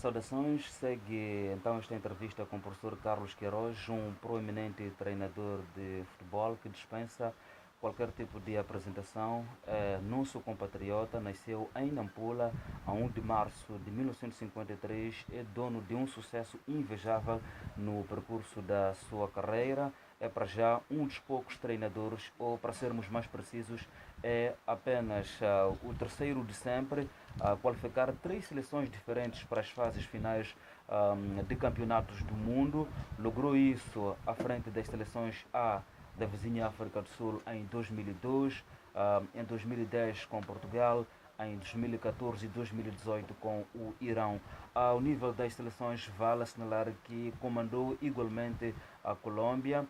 Saudações, segue então esta entrevista com o professor Carlos Queiroz, um proeminente treinador de futebol que dispensa qualquer tipo de apresentação. Nosso compatriota nasceu em Nampula a 1 de março de 1953, é dono de um sucesso invejável no percurso da sua carreira. É para já um dos poucos treinadores, ou para sermos mais precisos, é apenas o terceiro de sempre a qualificar três seleções diferentes para as fases finais de campeonatos do mundo. Logrou isso à frente das seleções A da vizinha África do Sul em 2002, em 2010 com Portugal, em 2014 e 2018 com o Irão. Ao nível das seleções, vale assinalar que comandou igualmente a Colômbia,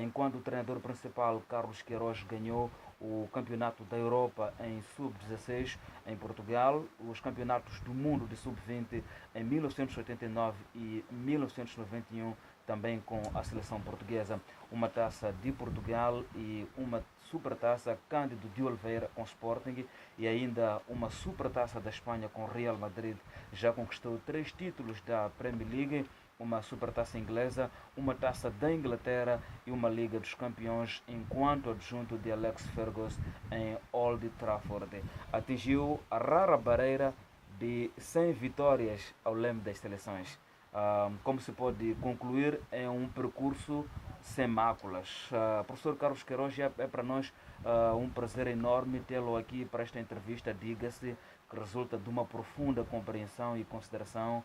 enquanto o treinador principal, Carlos Queiroz, ganhou o Campeonato da Europa em Sub-16 em Portugal, os Campeonatos do Mundo de Sub-20 em 1989 e 1991 também com a seleção portuguesa, uma taça de Portugal e uma supertaça Cândido de Oliveira com Sporting e ainda uma supertaça da Espanha com Real Madrid. Já conquistou três títulos da Premier League, uma supertaça inglesa, uma taça da Inglaterra e uma Liga dos Campeões, enquanto adjunto de Alex Ferguson em Old Trafford. Atingiu a rara barreira de 100 vitórias ao leme das seleções. Como se pode concluir, é um percurso sem máculas. Professor Carlos Queiroz, é para nós um prazer enorme tê-lo aqui para esta entrevista, diga-se, que resulta de uma profunda compreensão e consideração.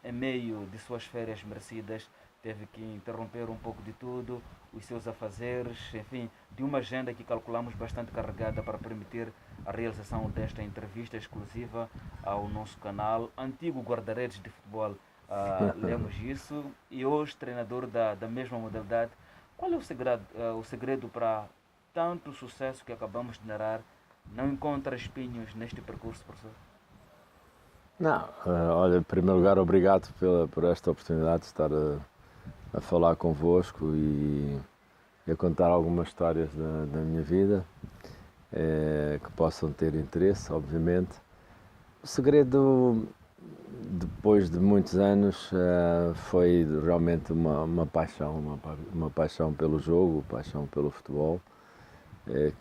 Em meio de suas férias merecidas, teve que interromper um pouco de tudo, os seus afazeres, enfim, de uma agenda que calculamos bastante carregada para permitir a realização desta entrevista exclusiva ao nosso canal. Antigo guarda-redes de futebol, lemos isso, e hoje treinador da mesma modalidade. Qual é o segredo para tanto sucesso que acabamos de narrar? Não encontra espinhos neste percurso, professor? Não, olha, em primeiro lugar, obrigado por esta oportunidade de estar a falar convosco e a contar algumas histórias da minha vida que possam ter interesse, obviamente. O segredo, depois de muitos anos, foi realmente uma paixão pelo jogo, paixão pelo futebol,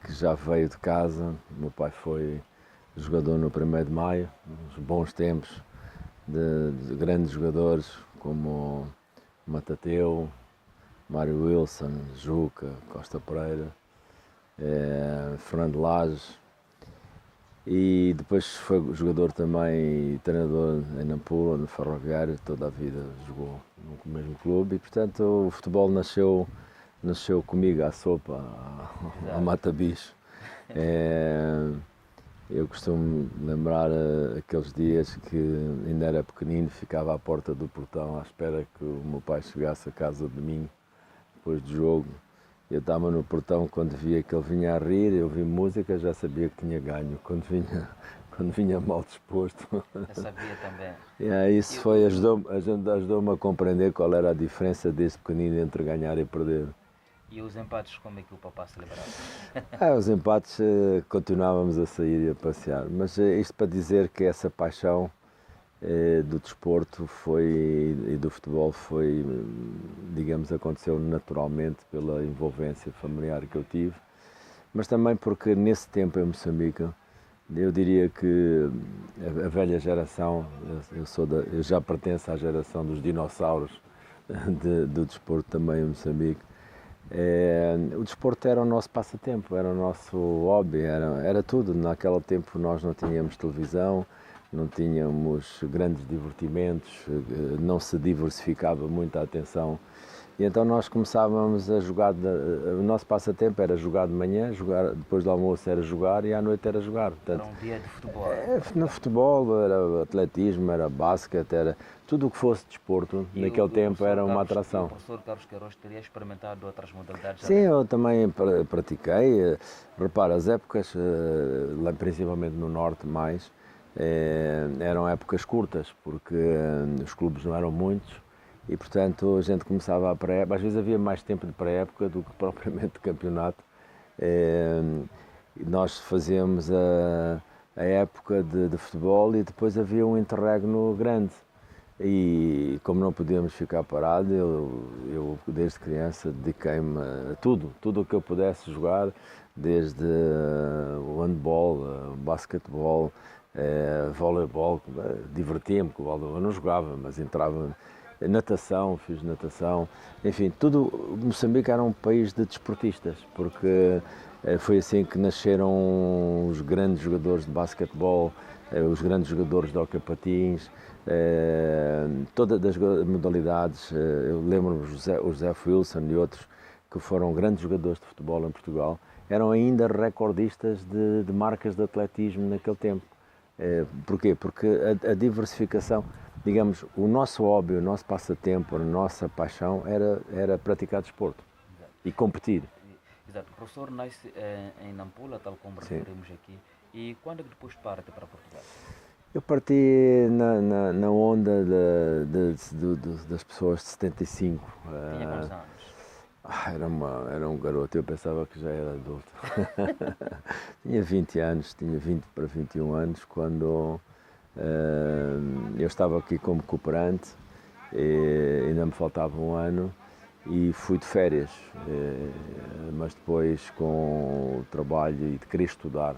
que já veio de casa. O meu pai foi jogador no 1º de Maio, uns bons tempos de grandes jogadores como Matateu, Mário Wilson, Juca, Costa Pereira, Fernando Lages, e depois foi jogador também e treinador em Nampula, no Ferroviário, toda a vida jogou no mesmo clube e, portanto, o futebol nasceu comigo à sopa, ao mata-bicho. Eu costumo lembrar aqueles dias que ainda era pequenino, ficava à porta do portão à espera que o meu pai chegasse a casa de mim, depois do jogo. Eu estava no portão, quando via que ele vinha a rir, eu ouvi música, já sabia que tinha ganho. Quando vinha mal disposto. Eu sabia também. Isso foi, ajudou-me a compreender qual era a diferença desse pequenino entre ganhar e perder. E os empates, como é que o papá celebrava? Os empates continuávamos a sair e a passear, mas isto para dizer que essa paixão do desporto e do futebol foi, digamos, aconteceu naturalmente pela envolvência familiar que eu tive, mas também porque nesse tempo em Moçambique, eu diria que a velha geração, eu já pertenço à geração dos dinossauros do desporto também em Moçambique. O desporto era o nosso passatempo, era o nosso hobby, era tudo. Naquele tempo nós não tínhamos televisão, não tínhamos grandes divertimentos, não se diversificava muito a atenção. E então nós começávamos a jogar, o nosso passatempo era jogar de manhã, depois do almoço era jogar e à noite era jogar. Portanto, era um dia de futebol. No futebol, era atletismo, era basquete, era tudo o que fosse desporto, naquele tempo era uma atração. O professor Carlos Queiroz teria experimentado outras modalidades? Sim, eu também pratiquei. Repara, as épocas, principalmente no Norte mais, eram épocas curtas, porque os clubes não eram muitos. E, portanto, a gente começava a pré-época, às vezes havia mais tempo de pré-época do que propriamente de campeonato. Nós fazíamos a época de futebol e depois havia um interregno grande. E como não podíamos ficar parados, eu desde criança dediquei-me a tudo o que eu pudesse jogar, desde o handball, basquetebol, voleibol, divertia-me com o voleibol, eu não jogava, mas entrava, natação, fiz natação, enfim, tudo. Moçambique era um país de desportistas, porque foi assim que nasceram os grandes jogadores de basquetebol, os grandes jogadores de hóquei patins, todas as modalidades. Eu lembro-me o José Wilson e outros que foram grandes jogadores de futebol em Portugal, eram ainda recordistas de marcas de atletismo naquele tempo. Porquê? Porque a diversificação, digamos, o nosso hobby, o nosso passatempo, a nossa paixão era praticar desporto e competir. Exato. O professor nasce em Nampula, tal como referimos aqui. E quando é que depois parte para Portugal? Eu parti na onda das pessoas de 75. Tinha quantos anos? Era um garoto, eu pensava que já era adulto. Tinha 20 anos, tinha 20 para 21 anos, quando eu estava aqui como cooperante, ainda me faltava um ano, e fui de férias, mas depois, com o trabalho e de querer estudar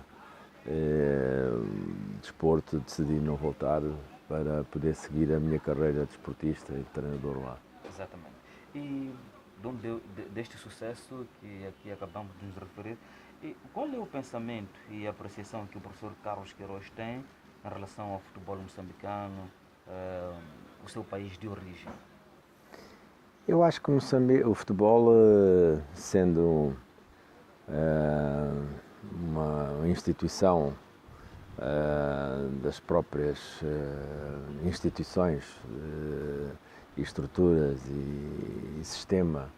desporto, decidi não voltar para poder seguir a minha carreira de desportista e de treinador lá. Exatamente. E deste sucesso que aqui acabamos de nos referir, e qual é o pensamento e a apreciação que o professor Carlos Queiroz tem em relação ao futebol moçambicano, o seu país de origem? Eu acho que o futebol, sendo uma instituição das próprias instituições e estruturas e sistema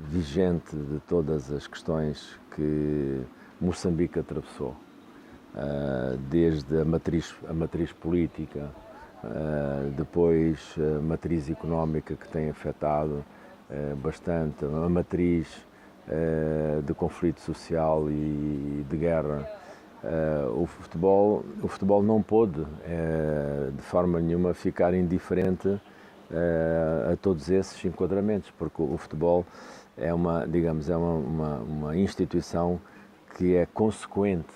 vigente de todas as questões que Moçambique atravessou, desde a matriz política, depois a matriz económica, que tem afetado bastante, a matriz de conflito social e de guerra. O futebol não pôde, de forma nenhuma, ficar indiferente a todos esses enquadramentos, porque o futebol é uma instituição que é consequente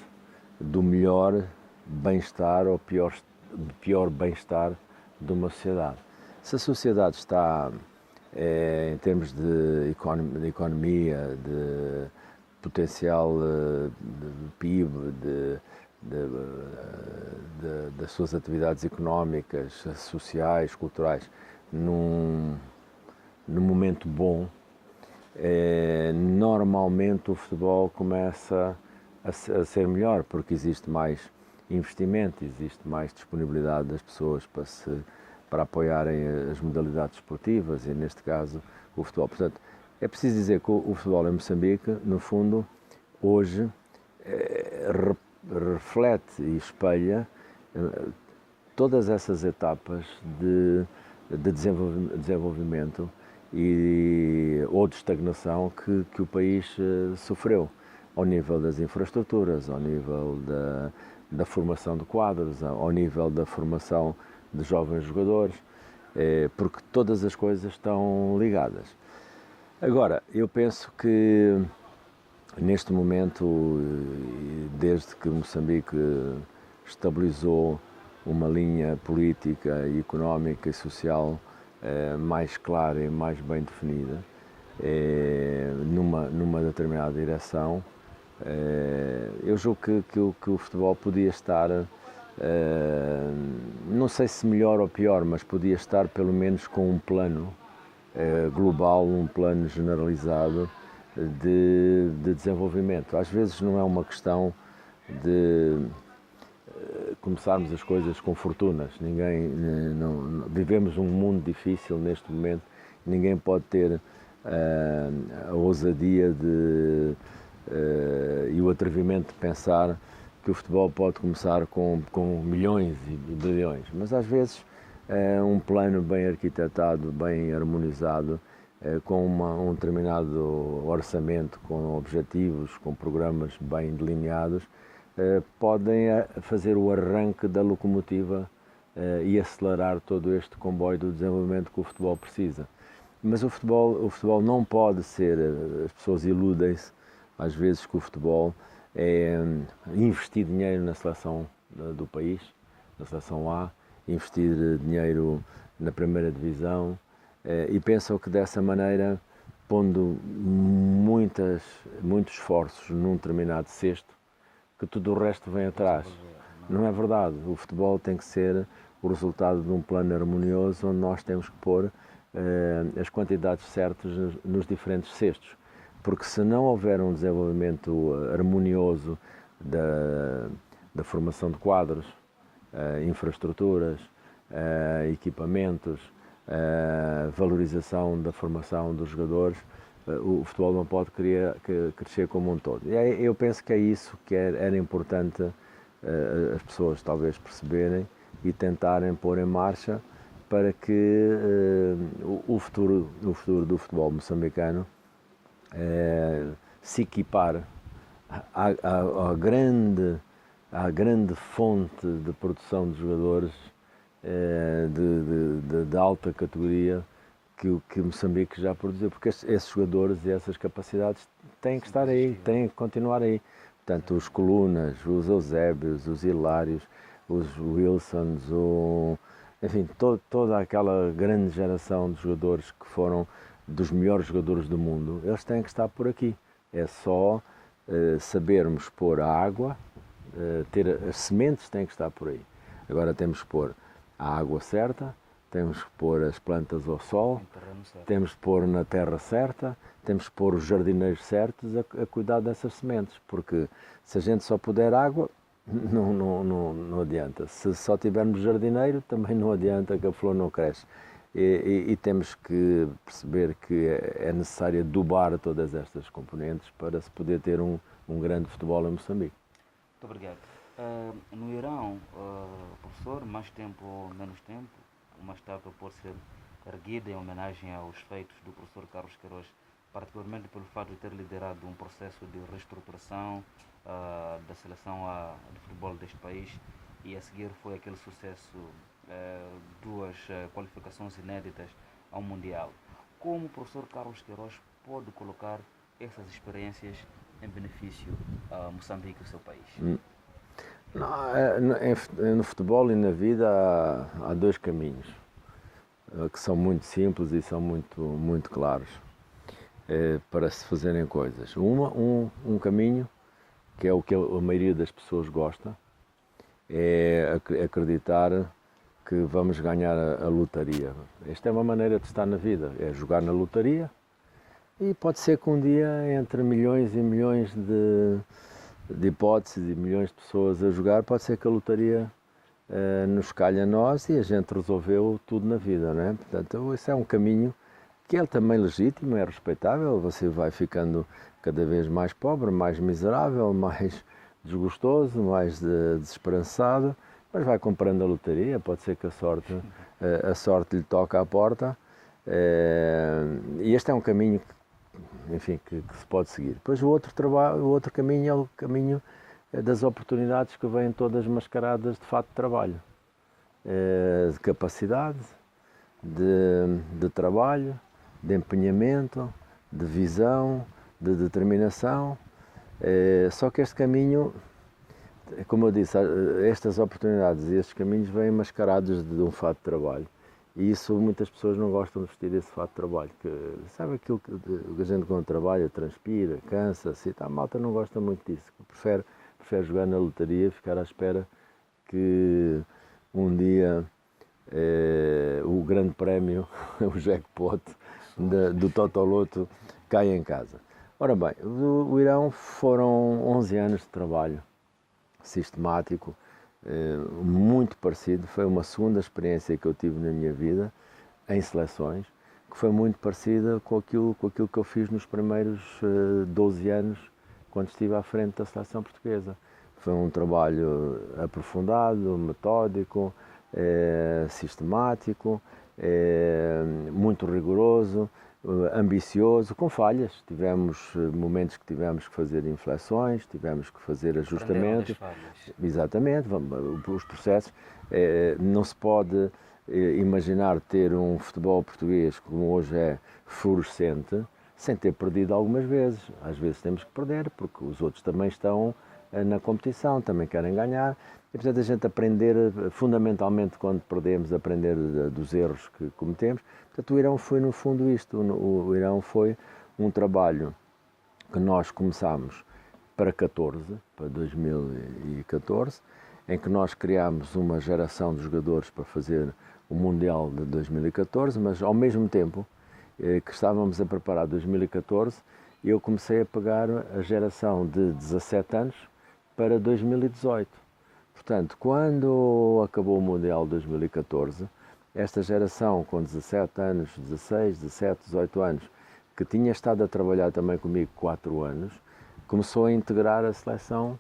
do melhor bem-estar ou pior bem-estar de uma sociedade. Se a sociedade está, em termos de economia, de potencial de PIB, das suas atividades económicas, sociais, culturais, num momento bom, normalmente o futebol começa a ser melhor, porque existe mais investimento, existe mais disponibilidade das pessoas para apoiarem as modalidades esportivas e, neste caso, o futebol. Portanto, é preciso dizer que o futebol em Moçambique, no fundo, hoje reflete e espelha todas essas etapas de desenvolvimento ou de estagnação que o país sofreu, ao nível das infraestruturas, ao nível da formação de quadros, ao nível da formação de jovens jogadores, porque todas as coisas estão ligadas. Agora, eu penso que neste momento, desde que Moçambique estabilizou uma linha política, económica e social mais clara e mais bem definida, numa determinada direção, eu julgo que o futebol podia estar, não sei se melhor ou pior, mas podia estar pelo menos com um plano global, um plano generalizado de desenvolvimento. Às vezes não é uma questão de começarmos as coisas com fortunas. Vivemos um mundo difícil neste momento, ninguém pode ter a ousadia e o atrevimento de pensar que o futebol pode começar com milhões e bilhões, mas às vezes um plano bem arquitetado, bem harmonizado, com um determinado orçamento, com objetivos, com programas bem delineados, podem fazer o arranque da locomotiva e acelerar todo este comboio do desenvolvimento que o futebol precisa. Mas o futebol não pode ser, as pessoas iludem-se às vezes que o futebol é investir dinheiro na seleção do país, na seleção A, investir dinheiro na primeira divisão, e pensam que dessa maneira, pondo muitos esforços num determinado cesto, que tudo o resto vem atrás. Não é verdade. O futebol tem que ser o resultado de um plano harmonioso onde nós temos que pôr as quantidades certas nos diferentes cestos. Porque se não houver um desenvolvimento harmonioso da formação de quadros, infraestruturas, equipamentos, valorização da formação dos jogadores, o futebol não pode crescer como um todo. E eu penso que é isso que era importante as pessoas talvez perceberem e tentarem pôr em marcha para que o futuro do futebol moçambicano se equipar à grande fonte de produção de jogadores de alta categoria que Moçambique já produziu, porque esses jogadores e essas capacidades têm que estar aí, têm que continuar aí. Portanto, os Colunas, os Eusébios, os Hilários, os Wilsons, enfim, toda aquela grande geração de jogadores que foram dos melhores jogadores do mundo, eles têm que estar por aqui. É só sabermos pôr a água, as sementes têm que estar por aí. Agora temos que pôr a água certa, temos que pôr as plantas ao sol, temos que pôr na terra certa, temos que pôr os jardineiros certos a cuidar dessas sementes, porque se a gente só puder água, não adianta. Se só tivermos jardineiro, também não adianta, que a flor não cresce. E temos que perceber que é necessário adubar todas estas componentes para se poder ter um grande futebol em Moçambique. Muito obrigado. No Irão, professor, mais tempo ou menos tempo, uma estátua pode ser erguida em homenagem aos feitos do professor Carlos Queiroz, particularmente pelo fato de ter liderado um processo de reestruturação da seleção de futebol deste país, e a seguir foi aquele sucesso, duas qualificações inéditas ao Mundial. Como o professor Carlos Queiroz pode colocar essas experiências em benefício a Moçambique e o seu país? No futebol e na vida há dois caminhos que são muito simples e são muito claros para se fazerem coisas. Um caminho, que é o que a maioria das pessoas gosta, é acreditar que vamos ganhar a lotaria. Esta é uma maneira de estar na vida, é jogar na lotaria, e pode ser que um dia, entre milhões e milhões de hipóteses e milhões de pessoas a jogar, pode ser que a lotaria nos calhe a nós e a gente resolveu tudo na vida, não é? Portanto, esse é um caminho que é também legítimo, é respeitável. Você vai ficando cada vez mais pobre, mais miserável, mais desgostoso, mais desesperançado, mas vai comprando a lotaria. Pode ser que a sorte lhe toque à porta, e este é um caminho enfim, que se pode seguir. Depois o outro caminho é o caminho das oportunidades que vêm todas mascaradas de fato de trabalho, de capacidade, de trabalho, de empenhamento, de visão, de determinação. Só que este caminho, como eu disse, estas oportunidades e estes caminhos vêm mascarados de um fato de trabalho. E isso, muitas pessoas não gostam de vestir esse fato de trabalho. Sabe aquilo que a gente quando trabalha, transpira, cansa-se, a malta não gosta muito disso. Prefere jogar na lotaria, ficar à espera que um dia o grande prémio, o jackpot do Totoloto, caia em casa. Ora bem, o Irão foram 11 anos de trabalho sistemático, muito parecido. Foi uma segunda experiência que eu tive na minha vida em seleções, que foi muito parecida com aquilo que eu fiz nos primeiros 12 anos quando estive à frente da seleção portuguesa. Foi um trabalho aprofundado, metódico, sistemático, muito rigoroso, ambicioso, com falhas. Tivemos momentos que tivemos que fazer inflexões, tivemos que fazer ajustamentos. Exatamente, os processos. Não se pode imaginar ter um futebol português como hoje é fluorescente, sem ter perdido algumas vezes. Às vezes temos que perder, porque os outros também estão na competição, também querem ganhar. E, portanto, a gente aprender, fundamentalmente, quando perdemos, aprender dos erros que cometemos. Portanto, o Irão foi, no fundo, isto. O Irão foi um trabalho que nós começámos para 2014, em que nós criámos uma geração de jogadores para fazer o Mundial de 2014, mas, ao mesmo tempo que estávamos a preparar 2014, eu comecei a pegar a geração de 17 anos para 2018. Portanto, quando acabou o Mundial de 2014, esta geração com 17 anos, 16, 17, 18 anos, que tinha estado a trabalhar também comigo 4 anos, começou a integrar a seleção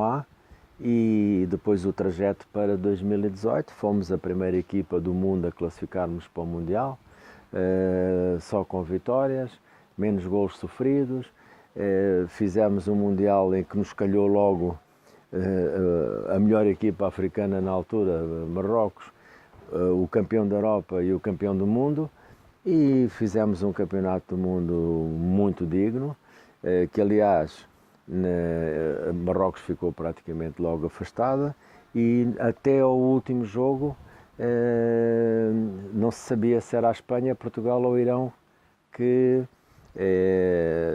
A, e depois o trajeto para 2018, fomos a primeira equipa do mundo a classificarmos para o Mundial, só com vitórias, menos golos sofridos, fizemos um Mundial em que nos calhou logo a melhor equipa africana na altura, Marrocos, o campeão da Europa e o campeão do mundo, e fizemos um campeonato do mundo muito digno, que aliás Marrocos ficou praticamente logo afastada, e até ao último jogo não se sabia se era a Espanha, Portugal ou Irão que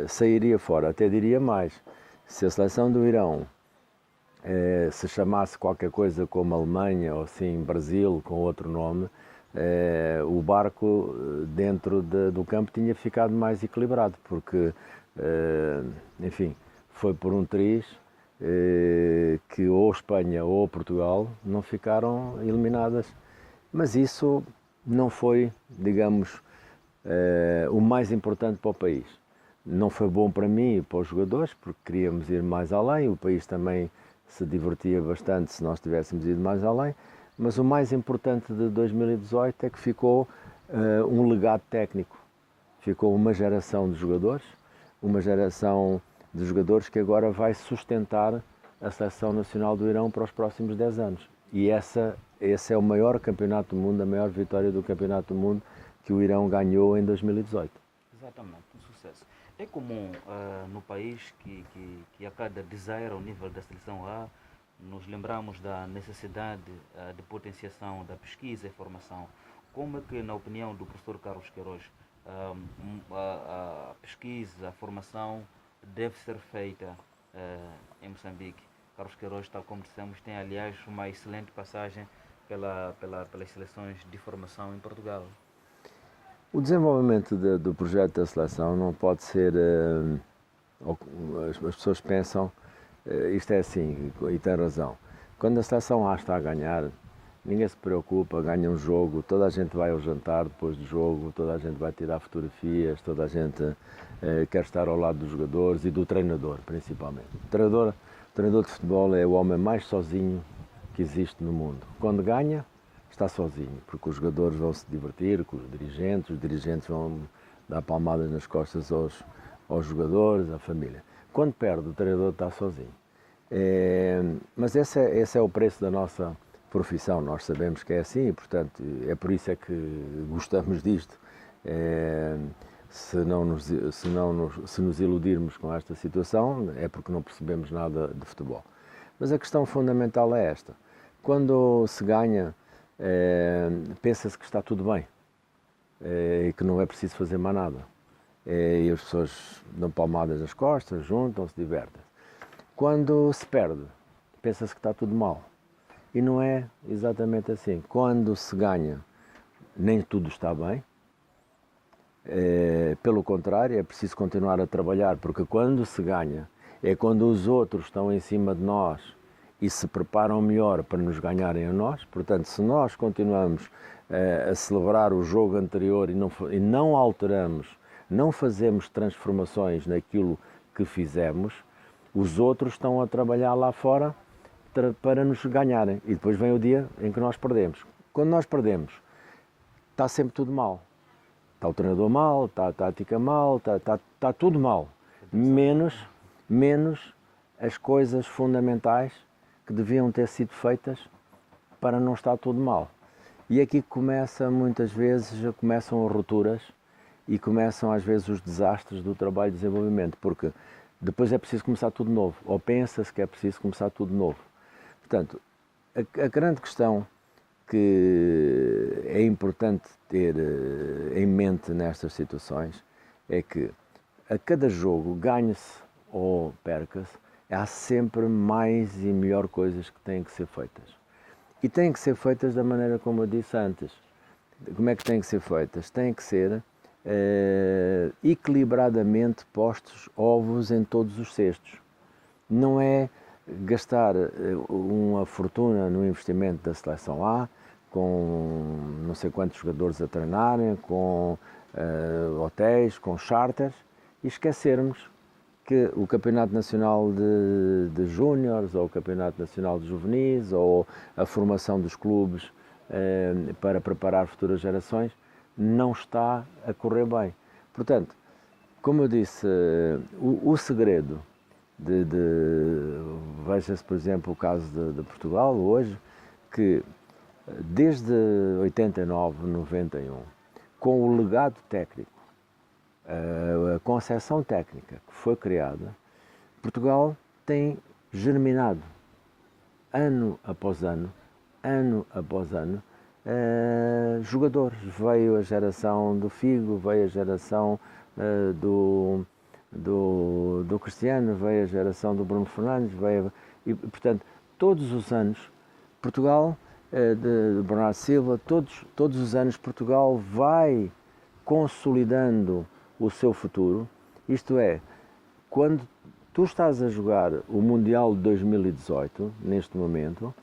sairia fora. Até diria mais, se a seleção do Irão se chamasse qualquer coisa como Alemanha ou assim Brasil com outro nome, o barco dentro do campo tinha ficado mais equilibrado, porque enfim, foi por um triz que ou Espanha ou Portugal não ficaram eliminadas, mas isso não foi, digamos, o mais importante para o país. Não foi bom para mim e para os jogadores, porque queríamos ir mais além, o país também se divertia bastante se nós tivéssemos ido mais além, mas o mais importante de 2018 é que ficou um legado técnico, ficou uma geração de jogadores, que agora vai sustentar a Seleção Nacional do Irão para os próximos 10 anos. E esse é o maior campeonato do mundo, a maior vitória do campeonato do mundo que o Irão ganhou em 2018. Exatamente, um sucesso. É comum no país que a cada desaire ao nível da seleção A, nos lembramos da necessidade de potenciação da pesquisa e formação. Como é que, na opinião do professor Carlos Queiroz, a pesquisa, a formação deve ser feita em Moçambique? Carlos Queiroz, tal como dissemos, tem aliás uma excelente passagem pelas seleções de formação em Portugal. O desenvolvimento do projeto da seleção não pode ser... as pessoas pensam, isto é assim, e tem razão. Quando a seleção A está a ganhar, ninguém se preocupa, ganha um jogo, toda a gente vai ao jantar depois do jogo, toda a gente vai tirar fotografias, toda a gente quer estar ao lado dos jogadores e do treinador, principalmente. O treinador de futebol é o homem mais sozinho que existe no mundo. Quando ganha, está sozinho, porque os jogadores vão se divertir com os dirigentes vão dar palmadas nas costas aos jogadores, à família. Quando perde, o treinador está sozinho. Mas esse é o preço da nossa profissão, nós sabemos que é assim e, portanto, é por isso é que gostamos disto. Se nos iludirmos com esta situação, é porque não percebemos nada de futebol. Mas a questão fundamental é esta. Quando se ganha, pensa-se que está tudo bem e que não é preciso fazer mais nada. E as pessoas dão palmadas nas costas, juntam-se, divertem-se. Quando se perde, pensa-se que está tudo mal. E não é exatamente assim. Quando se ganha, nem tudo está bem. Pelo contrário, é preciso continuar a trabalhar, porque quando se ganha, é quando os outros estão em cima de nós e se preparam melhor para nos ganharem a nós. Portanto, se nós continuamos a celebrar o jogo anterior e não alteramos, não fazemos transformações naquilo que fizemos, os outros estão a trabalhar lá fora para nos ganharem. E depois vem o dia em que nós perdemos. Quando nós perdemos, está sempre tudo mal. Está o treinador mal, está a tática mal, está tudo mal. Menos as coisas fundamentais que deviam ter sido feitas para não estar tudo mal. E aqui muitas vezes, começam as rupturas e começam às vezes os desastres do trabalho de desenvolvimento, porque depois é preciso começar tudo de novo, ou pensa-se que é preciso começar tudo de novo. Portanto, a grande questão que é importante ter em mente nestas situações é que a cada jogo, ganhe-se ou perca-se, há sempre mais e melhor coisas que têm que ser feitas. E têm que ser feitas da maneira como eu disse antes. Como é que têm que ser feitas? Têm que ser equilibradamente postos ovos em todos os cestos. Não é gastar uma fortuna no investimento da seleção A, com não sei quantos jogadores a treinarem, com hotéis, com charters, e esquecermos que o Campeonato Nacional de Júniores, ou o Campeonato Nacional de Juvenis, ou a formação dos clubes para preparar futuras gerações, não está a correr bem. Portanto, como eu disse, o segredo veja-se, por exemplo, o caso de Portugal hoje, que desde 89, 91, com o legado técnico, a concepção técnica que foi criada, Portugal tem germinado ano após ano, jogadores. Veio a geração do Figo, veio a geração do Cristiano, veio a geração do Bruno Fernandes, e portanto, todos os anos, Portugal, de Bernardo Silva, todos os anos Portugal vai consolidando o seu futuro. Isto é, quando tu estás a jogar o Mundial de 2018, neste momento,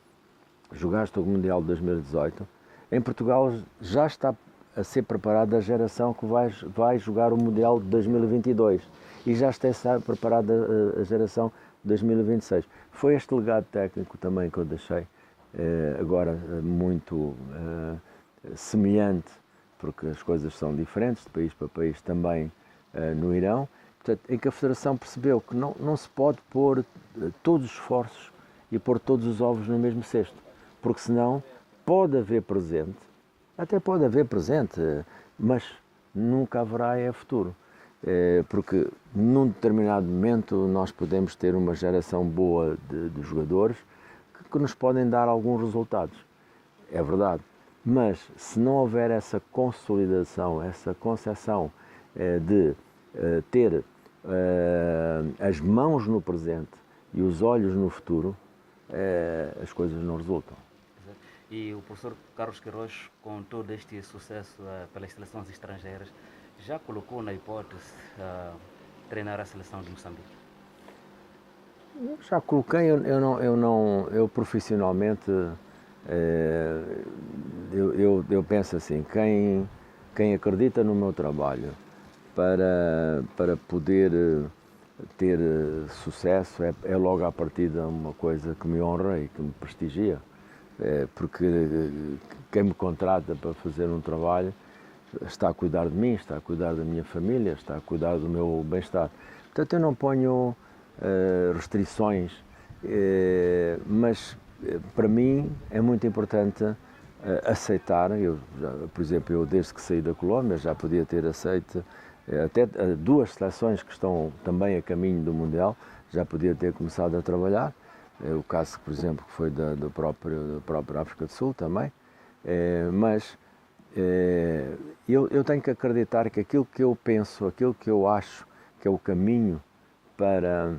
jogaste o Mundial de 2018, em Portugal já está a ser preparada a geração que vai jogar o Mundial de 2022 e já está preparada a geração de 2026. Foi este legado técnico também que eu deixei, agora muito semelhante, porque as coisas são diferentes de país para país também no Irão, portanto, em que a Federação percebeu que não se pode pôr todos os esforços e pôr todos os ovos no mesmo cesto, porque senão pode haver presente, mas nunca haverá futuro, porque num determinado momento nós podemos ter uma geração boa de jogadores que nos podem dar alguns resultados, é verdade, mas se não houver essa consolidação, essa concepção de ter as mãos no presente e os olhos no futuro, as coisas não resultam. E o professor Carlos Queiroz, com todo este sucesso pelas seleções estrangeiras, já colocou na hipótese treinar a seleção de Moçambique? Já coloquei, eu profissionalmente, eu penso assim, quem acredita no meu trabalho para poder ter sucesso é logo à partida uma coisa que me honra e que me prestigia, porque quem me contrata para fazer um trabalho está a cuidar de mim, está a cuidar da minha família, está a cuidar do meu bem-estar. Portanto, eu não ponho restrições, mas para mim é muito importante aceitar. Por exemplo, eu desde que saí da Colômbia já podia ter aceito até duas seleções que estão também a caminho do Mundial, já podia ter começado a trabalhar. O caso, por exemplo, que foi da própria África do Sul também, mas eu tenho que acreditar que aquilo que eu penso, aquilo que eu acho que é o caminho para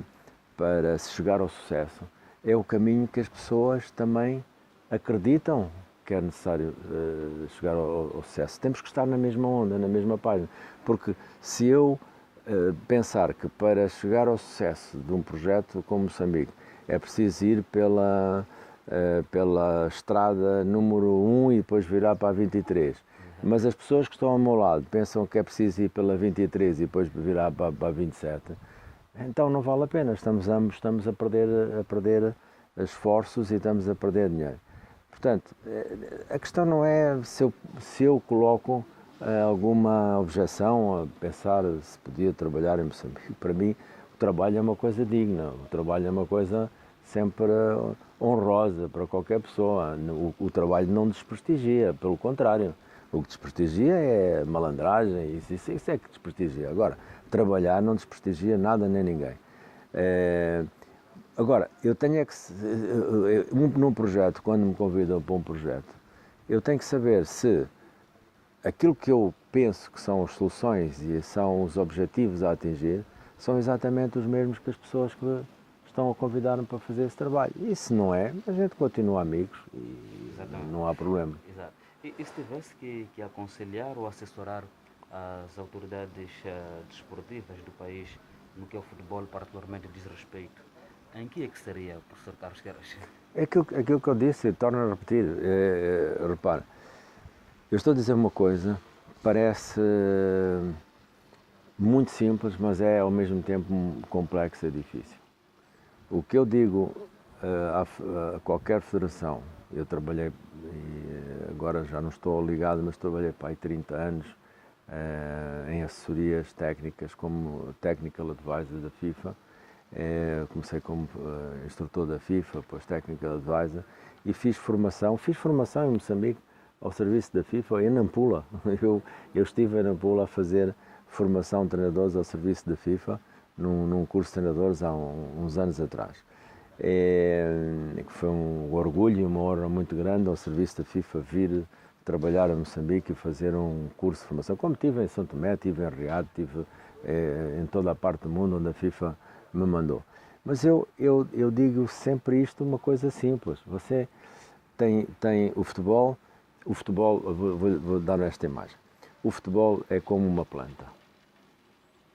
se chegar ao sucesso, é o caminho que as pessoas também acreditam que é necessário chegar ao sucesso. Temos que estar na mesma onda, na mesma página, porque se eu pensar que para chegar ao sucesso de um projeto como Moçambique é preciso ir pela estrada número 1 e depois virar para a 23, mas as pessoas que estão ao meu lado pensam que é preciso ir pela 23 e depois virar para a 27, então não vale a pena, estamos a perder esforços e estamos a perder dinheiro. Portanto, a questão não é se eu coloco alguma objeção a pensar se podia trabalhar em Moçambique. Para mim, o trabalho é uma coisa digna, o trabalho é uma coisa sempre honrosa para qualquer pessoa. O trabalho não desprestigia, pelo contrário. O que desprestigia é malandragem, isso é que desprestigia. Agora, trabalhar não desprestigia nada nem ninguém. Agora, eu tenho é que, num projeto, quando me convidam para um projeto, eu tenho que saber se aquilo que eu penso que são as soluções e são os objetivos a atingir são exatamente os mesmos que as pessoas que estão a convidar-me para fazer esse trabalho. E se não é, a gente continua amigos e não há problema. Exato. E se tivesse que aconselhar ou assessorar as autoridades desportivas do país no que ao futebol particularmente diz respeito, em que é que seria, professor Carlos Queiroz? É aquilo que eu disse, torno a repetir. Repara, eu estou a dizer uma coisa, parece muito simples, mas é ao mesmo tempo complexa e difícil. O que eu digo a qualquer federação, eu trabalhei, agora já não estou ligado, mas trabalhei para aí 30 anos em assessorias técnicas como Technical Advisor da FIFA. Comecei como instrutor da FIFA, depois Technical Advisor, e fiz formação em Moçambique ao serviço da FIFA em Nampula. Eu estive em Nampula a fazer formação de treinadores ao serviço da FIFA num curso de treinadores há uns anos atrás. Foi um orgulho e uma honra muito grande ao serviço da FIFA vir trabalhar a Moçambique e fazer um curso de formação, como tive em São Tomé, tive em Riad, tive em toda a parte do mundo onde a FIFA me mandou. Mas eu digo sempre isto, uma coisa simples. Você tem o futebol, vou dar esta imagem. O futebol é como uma planta.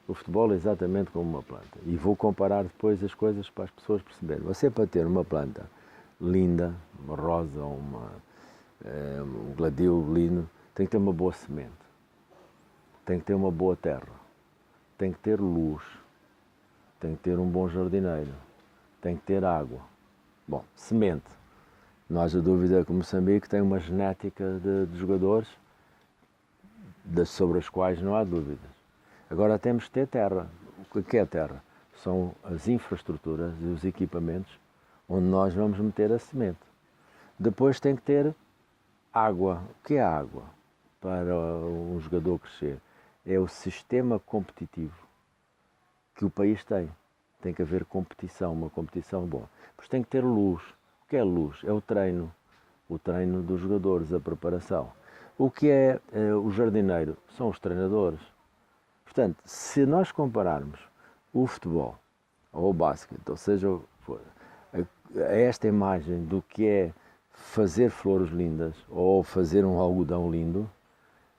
O futebol é exatamente como uma planta. E vou comparar depois as coisas para as pessoas perceberem. Você, para ter uma planta linda, uma rosa, um gladio lindo, tem que ter uma boa semente. Tem que ter uma boa terra. Tem que ter luz. Tem que ter um bom jardineiro. Tem que ter água. Bom, semente. Não haja dúvida que Moçambique tem uma genética de jogadores sobre as quais não há dúvidas. Agora temos que ter terra. O que é terra? São as infraestruturas e os equipamentos onde nós vamos meter a semente. Depois tem que ter água. O que é água para um jogador crescer? É o sistema competitivo que o país tem. Tem que haver competição, uma competição boa. Depois tem que ter luz. O que é luz? É o treino dos jogadores, a preparação. O que é o jardineiro? São os treinadores. Portanto, se nós compararmos o futebol ou o basquete, ou seja, a esta imagem do que é fazer flores lindas ou fazer um algodão lindo,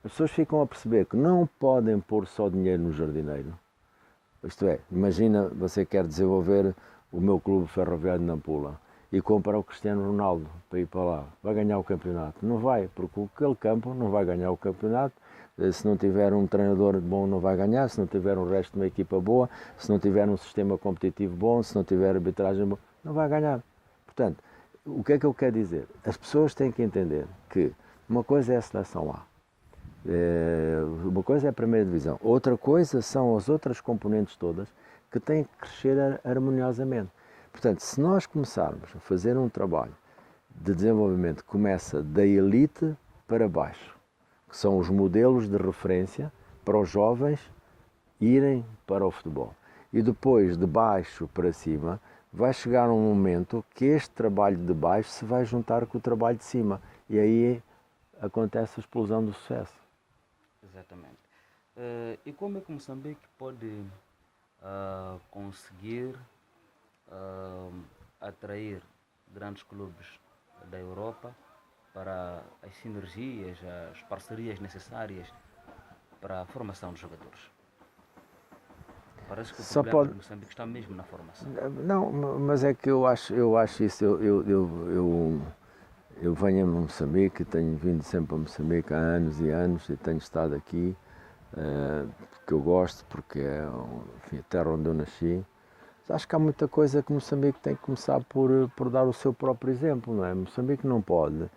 as pessoas ficam a perceber que não podem pôr só dinheiro no jardineiro. Isto é, imagina, você quer desenvolver o meu clube ferroviário de Nampula e compra o Cristiano Ronaldo para ir para lá. Vai ganhar o campeonato? Não vai, porque aquele campo não vai ganhar o campeonato. Se não tiver um treinador bom, não vai ganhar. Se não tiver um resto de uma equipa boa, se não tiver um sistema competitivo bom, se não tiver arbitragem boa, não vai ganhar. Portanto, o que é que eu quero dizer? As pessoas têm que entender que uma coisa é a seleção A, uma coisa é a primeira divisão, outra coisa são as outras componentes todas que têm que crescer harmoniosamente. Portanto, se nós começarmos a fazer um trabalho de desenvolvimento que começa da elite para baixo, que são os modelos de referência para os jovens irem para o futebol, e depois de baixo para cima, vai chegar um momento que este trabalho de baixo se vai juntar com o trabalho de cima, e aí acontece a explosão do sucesso. Exatamente. E como é que Moçambique pode conseguir atrair grandes clubes da Europa para as sinergias, as parcerias necessárias para a formação dos jogadores? Parece que o problema de Moçambique está mesmo na formação. Não, mas é que eu acho isso. Eu venho a Moçambique, tenho vindo sempre a Moçambique há anos e anos e tenho estado aqui porque eu gosto, porque é a terra onde eu nasci. Acho que há muita coisa que Moçambique tem que começar por dar o seu próprio exemplo, não é? Moçambique não pode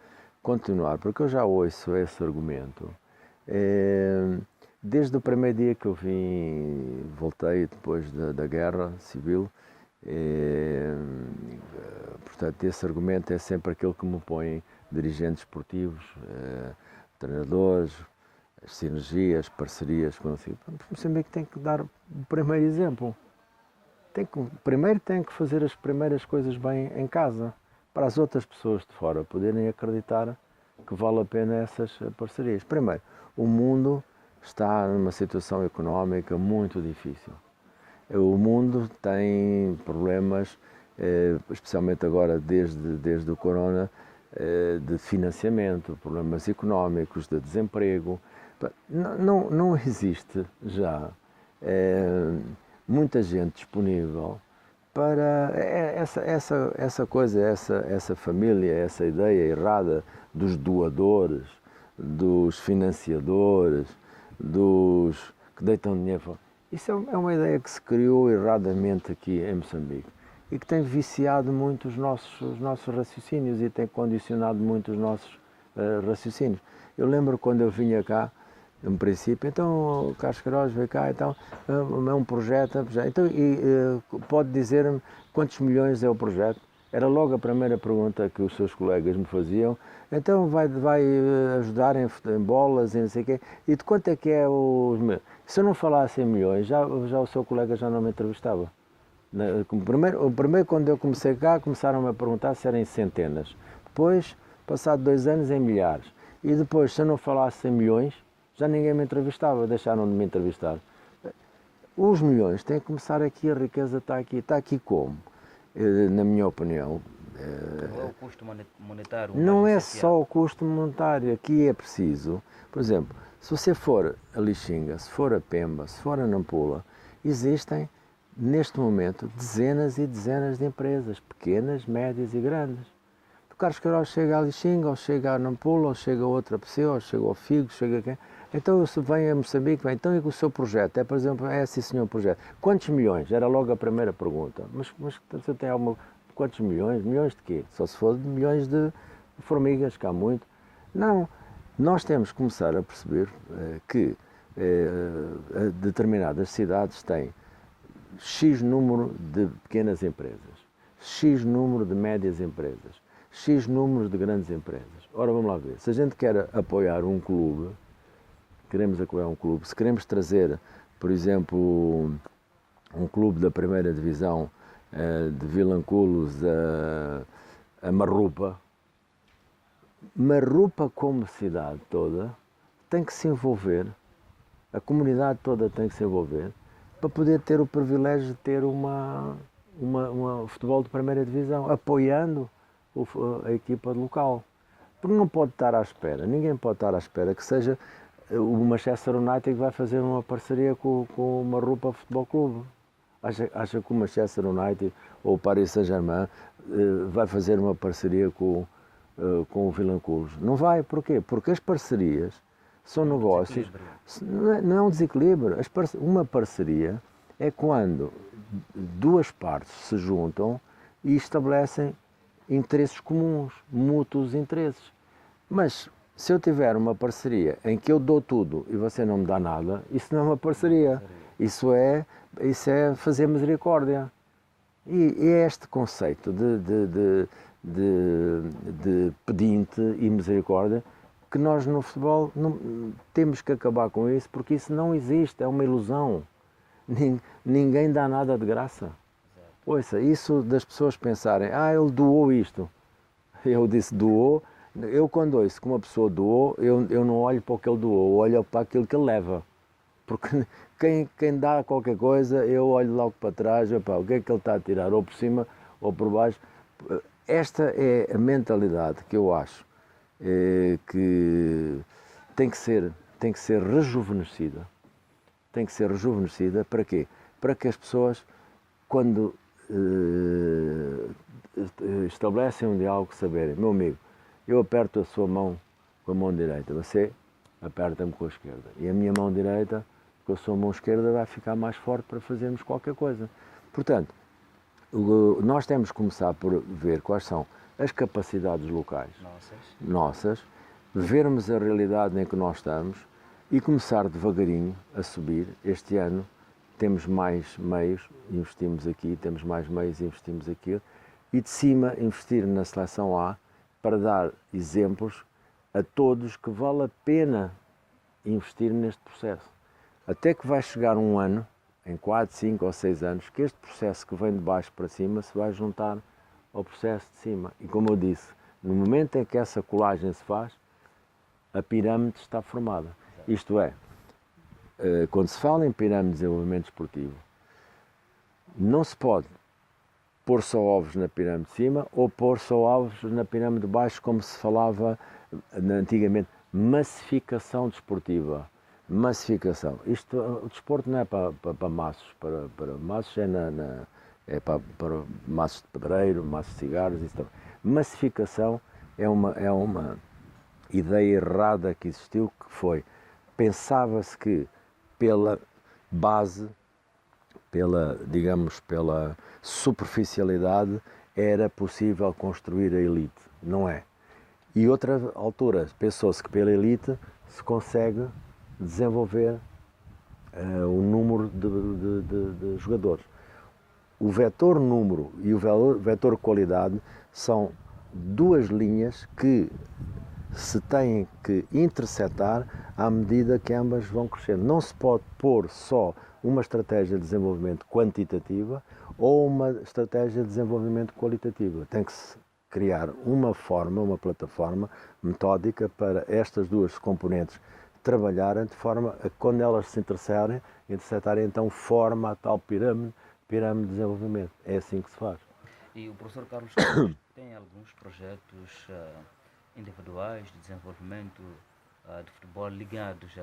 continuar, porque eu já ouço esse argumento, Desde o primeiro dia que eu vim, voltei depois da guerra civil, portanto, esse argumento é sempre aquele que me põem dirigentes esportivos, treinadores, as sinergias, parcerias. Moçambique tem que dar o primeiro exemplo. Primeiro tem que fazer as primeiras coisas bem em casa, para as outras pessoas de fora poderem acreditar que vale a pena essas parcerias. Primeiro, o mundo está numa situação económica muito difícil. O mundo tem problemas, especialmente agora desde o corona, de financiamento, problemas económicos, de desemprego. Não existe já muita gente disponível para essa coisa, essa família, essa ideia errada dos doadores, dos financiadores, dos que deitam dinheiro. Isso é uma ideia que se criou erradamente aqui em Moçambique e que tem viciado muito os nossos raciocínios e tem condicionado muito os nossos raciocínios. Eu lembro quando eu vinha cá, no princípio, então o Carlos Queiroz veio cá, então é um projeto, então, pode dizer-me quantos milhões é o projeto? Era logo a primeira pergunta que os seus colegas me faziam. Então vai ajudar em bolas e não sei o quê. E de quanto é que é os milhões? Se eu não falasse em milhões, já o seu colega já não me entrevistava. Primeiro, quando eu comecei cá, começaram-me a perguntar se eram em centenas. Depois, passado 2 anos, em milhares. E depois, se eu não falasse em milhões, já ninguém me entrevistava, deixaram de me entrevistar. Os milhões têm que começar aqui, a riqueza está aqui. Está aqui como? Na minha opinião. Não é o custo monetário? Não é só o custo monetário. Aqui é preciso, por exemplo, se você for a Lixinga, se for a Pemba, se for a Nampula, existem, neste momento, dezenas e dezenas de empresas, pequenas, médias e grandes. O Carlos Queiroz chega a Lixinga, ou chega a Nampula, ou chega a outra pessoa, ou chega ao Figo, chega a quem. Então, se vem a Moçambique, então e o seu projeto? É, por exemplo, sim senhor projeto. Quantos milhões? Era logo a primeira pergunta. Mas você tem alguma... Quantos milhões? Milhões de quê? Só se for de milhões de formigas, que há muito. Não. Nós temos que começar a perceber que determinadas cidades têm X número de pequenas empresas, X número de médias empresas, X número de grandes empresas. Ora, vamos lá ver. Se a gente quer apoiar um clube, se queremos trazer, por exemplo, um clube da primeira divisão de Vilanculos a Marrupa como cidade toda tem que se envolver, a comunidade toda tem que se envolver para poder ter o privilégio de ter uma futebol de primeira divisão, apoiando a equipa local. Porque não pode estar à espera, ninguém pode estar à espera que seja o Manchester United que vai fazer uma parceria com o Marrupa Futebol Clube. Acha que o Manchester United ou o Paris Saint-Germain vai fazer uma parceria com o Vilanculos? Não vai, porquê? Porque as parcerias são negócios, não é um desequilíbrio. Uma parceria é quando 2 partes se juntam e estabelecem interesses comuns, mútuos interesses. Mas se eu tiver uma parceria em que eu dou tudo e você não me dá nada, isso não é uma parceria. Isso é fazer misericórdia. E é este conceito de pedinte e misericórdia que nós no futebol temos que acabar com isso, porque isso não existe, é uma ilusão. Ninguém dá nada de graça. Ouça, isso das pessoas pensarem, ele doou isto. Eu disse doou. Eu quando ouço que uma pessoa doou, eu não olho para o que ele doou, eu olho para aquilo que ele leva. Porque quem dá qualquer coisa, eu olho logo para trás, o que é que ele está a tirar, ou por cima ou por baixo. Esta é a mentalidade que eu acho que tem que ser rejuvenescida. Tem que ser rejuvenescida para quê? Para que as pessoas, quando estabelecem um diálogo, saberem, meu amigo, eu aperto a sua mão com a mão direita, você aperta-me com a esquerda. E a minha mão direita, com a sua mão esquerda, vai ficar mais forte para fazermos qualquer coisa. Portanto, nós temos que começar por ver quais são as capacidades locais nossas, vermos a realidade em que nós estamos, e começar devagarinho a subir. Este ano temos mais meios, investimos aqui, temos mais meios, investimos aqui, e de cima investir na seleção A para dar exemplos a todos que vale a pena investir neste processo. Até que vai chegar um ano, em 4, 5 ou 6 anos, que este processo que vem de baixo para cima se vai juntar ao processo de cima. E como eu disse, no momento em que essa colagem se faz, a pirâmide está formada. Isto é, quando se fala em pirâmide de desenvolvimento esportivo, não se pode pôr só ovos na pirâmide de cima ou pôr só ovos na pirâmide de baixo, como se falava antigamente. Massificação desportiva. Massificação. O desporto não é para maços. Para maços é para maços de pedreiro, maços de cigarros. Isso também. Massificação é uma ideia errada que existiu, que foi, pensava-se que pela base, pela superficialidade, era possível construir a elite. Não é. E outra altura, pensou-se que pela elite se consegue desenvolver o número de jogadores. O vetor número e o vetor qualidade são duas linhas que se têm que interceptar à medida que ambas vão crescendo. Não se pode pôr só uma estratégia de desenvolvimento quantitativa ou uma estratégia de desenvolvimento qualitativa. Tem que se criar uma plataforma metódica para estas duas componentes trabalharem de forma a que, quando elas se interceptarem, então forma a tal pirâmide de desenvolvimento. É assim que se faz. E o professor Carlos tem alguns projetos individuais de desenvolvimento de futebol ligados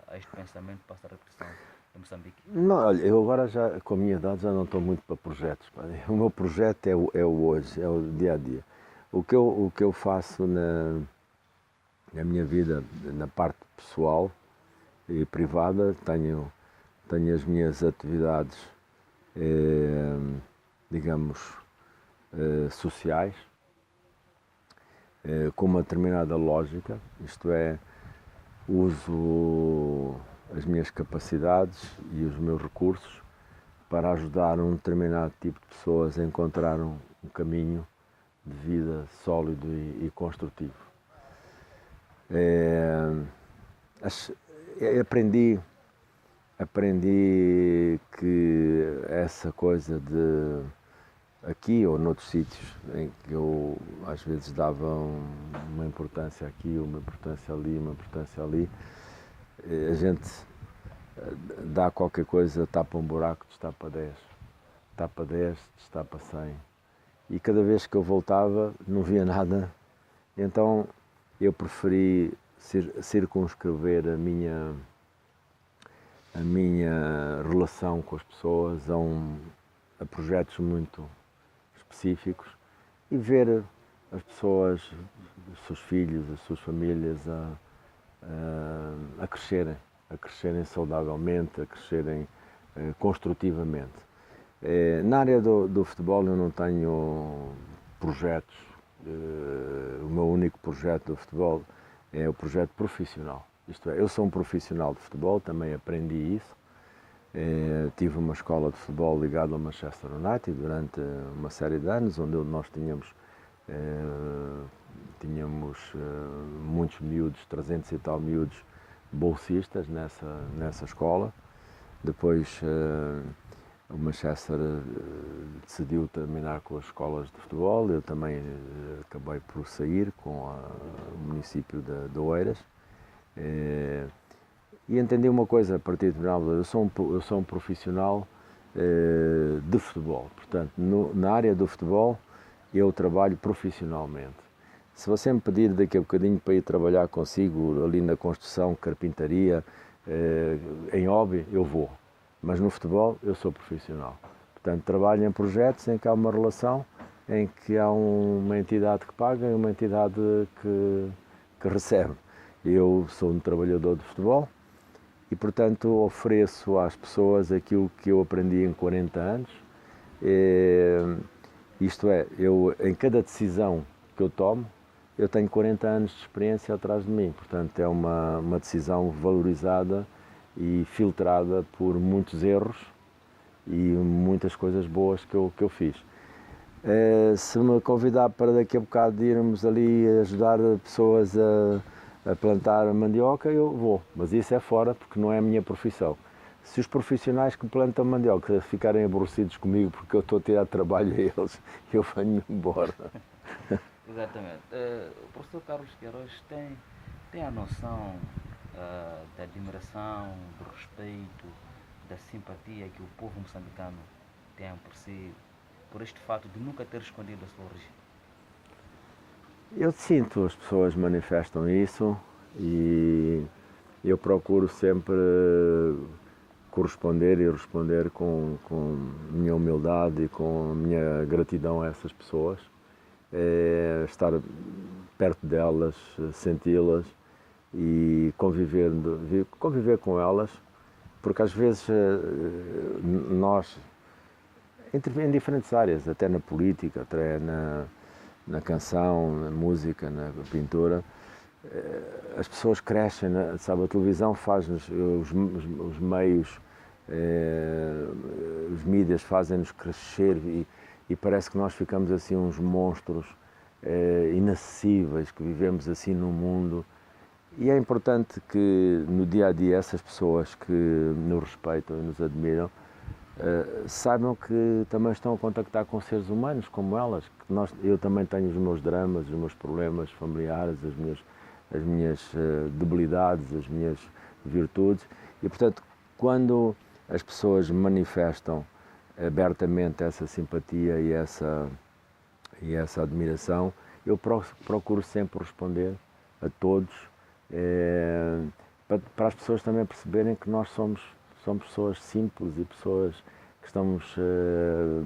a este pensamento para essa repressão em Moçambique? Não, olha, eu agora já, com a minha idade, já não estou muito para projetos. O meu projeto é o hoje, é o dia a dia. O que eu faço na minha vida, na parte pessoal e privada, tenho as minhas atividades, sociais, com uma determinada lógica, isto é, uso as minhas capacidades e os meus recursos para ajudar um determinado tipo de pessoas a encontrar um caminho de vida sólido e construtivo. Aprendi que essa coisa de aqui ou noutros sítios em que eu às vezes dava uma importância aqui, uma importância ali, a gente dá qualquer coisa, tapa um buraco, destapa 10, tapa 10, destapa 100. E cada vez que eu voltava não via nada, então eu preferi circunscrever a minha relação com as pessoas a projetos muito específicos e ver as pessoas, os seus filhos, as suas famílias a crescerem saudavelmente, a crescerem construtivamente. Na área do futebol eu não tenho projetos, o meu único projeto do futebol é o projeto profissional. Isto é, eu sou um profissional de futebol, também aprendi isso. Tive uma escola de futebol ligada ao Manchester United durante uma série de anos, onde nós tínhamos muitos miúdos, 300 e tal miúdos bolsistas nessa escola. Depois o Manchester decidiu terminar com as escolas de futebol, eu também acabei por sair com o município de Oeiras. E entendi uma coisa a partir de eu sou um profissional de futebol, portanto, na área do futebol eu trabalho profissionalmente. Se você me pedir daqui a bocadinho para ir trabalhar consigo ali na construção, carpintaria, em hobby, eu vou, mas no futebol eu sou profissional. Portanto, trabalho em projetos em que há uma relação, em que há uma entidade que paga e uma entidade que recebe. Eu sou um trabalhador de futebol e, portanto, ofereço às pessoas aquilo que eu aprendi em 40 anos. Isto é, em cada decisão que eu tomo, eu tenho 40 anos de experiência atrás de mim, portanto é uma decisão valorizada e filtrada por muitos erros e muitas coisas boas que eu fiz. Se me convidar para daqui a bocado irmos ali ajudar pessoas a plantar mandioca, eu vou, mas isso é fora porque não é a minha profissão. Se os profissionais que plantam mandioca ficarem aborrecidos comigo porque eu estou a tirar trabalho a eles, eu venho embora. Exatamente. O professor Carlos Queiroz tem a noção da admiração, do respeito, da simpatia que o povo moçambicano tem por si, por este fato de nunca ter escondido a sua origem? Eu sinto, as pessoas manifestam isso e eu procuro sempre corresponder e responder com minha humildade e com minha gratidão a essas pessoas. Estar perto delas, senti-las e conviver com elas, porque às vezes nós, em diferentes áreas, até na política, até na canção, na música, na pintura, as pessoas crescem, sabe, a televisão faz-nos, os meios, os mídias fazem-nos crescer e parece que nós ficamos assim uns monstros inacessíveis, que vivemos assim num mundo. E é importante que no dia a dia essas pessoas que nos respeitam e nos admiram saibam que também estão a contactar com seres humanos como elas, que eu também tenho os meus dramas, os meus problemas familiares, as minhas debilidades, as minhas virtudes e, portanto, quando as pessoas manifestam abertamente essa simpatia e essa admiração, eu procuro sempre responder a todos, para as pessoas também perceberem que nós somos pessoas simples e pessoas que estamos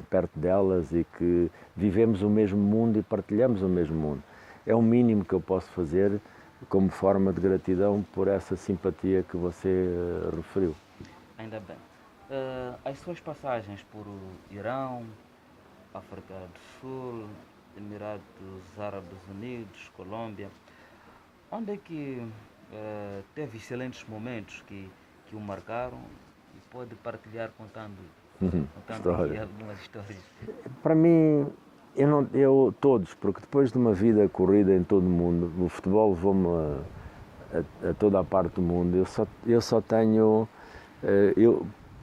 perto delas e que vivemos o mesmo mundo e partilhamos o mesmo mundo. É o mínimo que eu posso fazer como forma de gratidão por essa simpatia que você referiu. Ainda bem. As suas passagens por Irão, África do Sul, Emirados Árabes Unidos, Colômbia, onde é que teve excelentes momentos que o marcaram e pode partilhar contando aqui algumas histórias? Para mim, todos, porque depois de uma vida corrida em todo o mundo, o futebol levou-me a toda a parte do mundo, eu só tenho,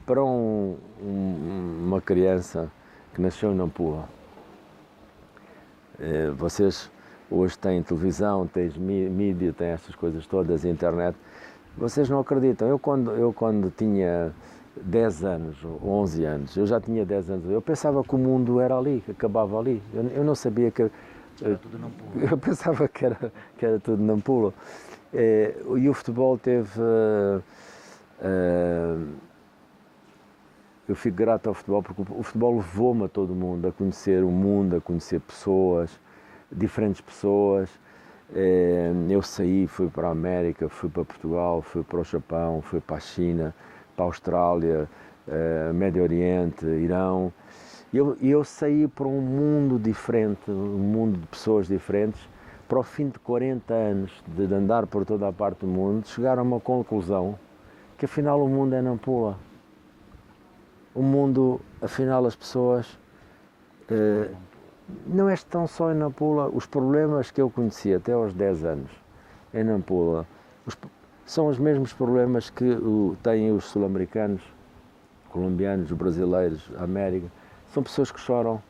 para uma criança que nasceu em Nampula, vocês hoje têm televisão, têm mídia, têm estas coisas todas, internet, vocês não acreditam, eu quando tinha 10 anos, 11 anos, eu já tinha 10 anos, eu pensava que o mundo era ali, que acabava ali, eu não sabia que... Era tudo Nampula. Eu pensava que era tudo Nampula. E o futebol teve... eu fico grato ao futebol porque o futebol levou-me a todo mundo, a conhecer o mundo, a conhecer pessoas, diferentes pessoas. Eu saí, fui para a América, fui para Portugal, fui para o Japão, fui para a China, para a Austrália, Médio Oriente, Irão. E eu saí para um mundo diferente, um mundo de pessoas diferentes. Para o fim de 40 anos de andar por toda a parte do mundo, chegaram a uma conclusão que afinal o mundo é Nampula. O mundo, afinal as pessoas não estão só em Nampula. Os problemas que eu conheci até aos 10 anos em Nampula são os mesmos problemas que têm os sul-americanos, colombianos, brasileiros, a América. São pessoas que choram,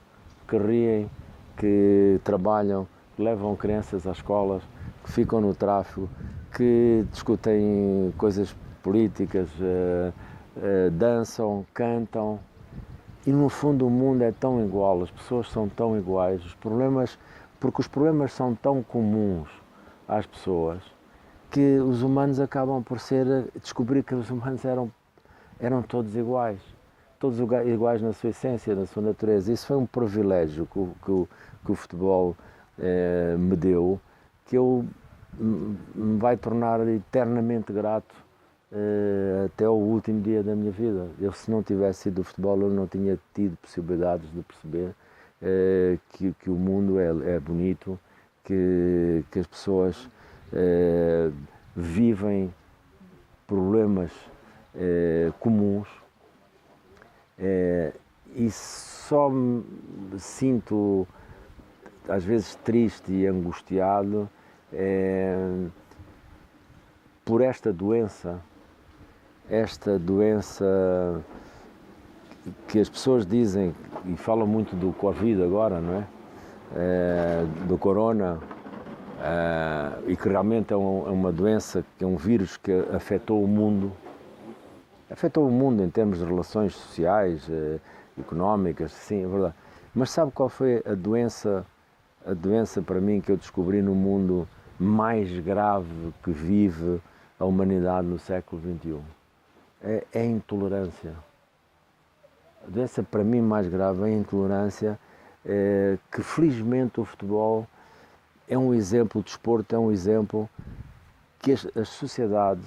que riem, que trabalham, que levam crianças às escolas, que ficam no tráfego, que discutem coisas políticas, dançam, cantam. E no fundo o mundo é tão igual, as pessoas são tão iguais, porque os problemas são tão comuns às pessoas que os humanos acabam por descobrir que os humanos eram todos iguais na sua essência, na sua natureza. Isso foi um privilégio que o futebol me deu, que me vai tornar eternamente grato até o último dia da minha vida. Se não tivesse sido do futebol, eu não tinha tido possibilidades de perceber que o mundo é bonito, que as pessoas vivem problemas comuns, e só me sinto às vezes triste e angustiado por esta doença que as pessoas dizem, e falam muito do Covid agora, não é? Do corona, e que realmente é uma doença, que é um vírus que afetou o mundo em termos de relações sociais, económicas, sim, é verdade. Mas sabe qual foi a doença para mim que eu descobri no mundo mais grave que vive a humanidade no século XXI? É a intolerância. A doença para mim mais grave é a intolerância, que felizmente o futebol é um exemplo, o desporto é um exemplo que as sociedades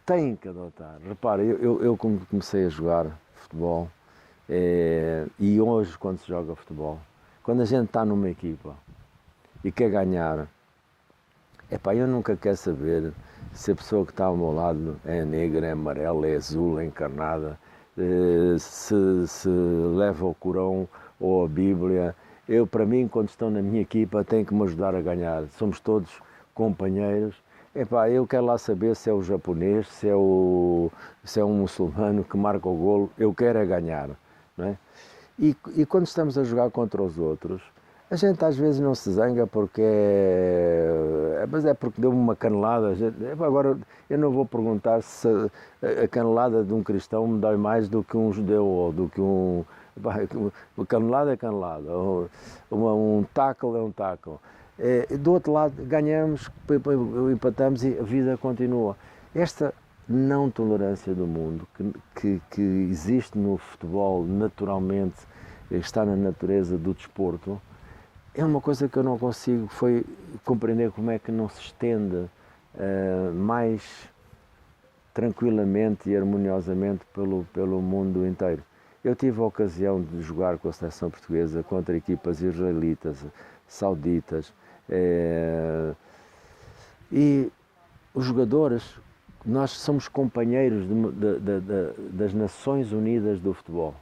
têm que adotar. Repara, eu comecei a jogar futebol, e hoje quando se joga futebol, quando a gente está numa equipa e quer ganhar, eu nunca quero saber se a pessoa que está ao meu lado é negra, é amarela, é azul, é encarnada, se leva o Corão ou a Bíblia. Para mim, quando estão na minha equipa, têm que me ajudar a ganhar. Somos todos companheiros. Eu quero lá saber se é o japonês, se é um muçulmano que marca o golo. Eu quero é ganhar, não é? E quando estamos a jogar contra os outros, a gente às vezes não se zanga porque mas é porque deu-me uma canelada. Agora, eu não vou perguntar se a canelada de um cristão me dói mais do que um judeu, ou do que um... Canelada é canelada, um tackle é um tackle. Do outro lado, ganhamos, empatamos e a vida continua. Esta não tolerância do mundo que existe no futebol, naturalmente, está na natureza do desporto, é uma coisa que eu não consigo compreender como é que não se estende mais tranquilamente e harmoniosamente pelo mundo inteiro. Eu tive a ocasião de jogar com a seleção portuguesa contra equipas israelitas, sauditas, e os jogadores, nós somos companheiros das Nações Unidas do futebol.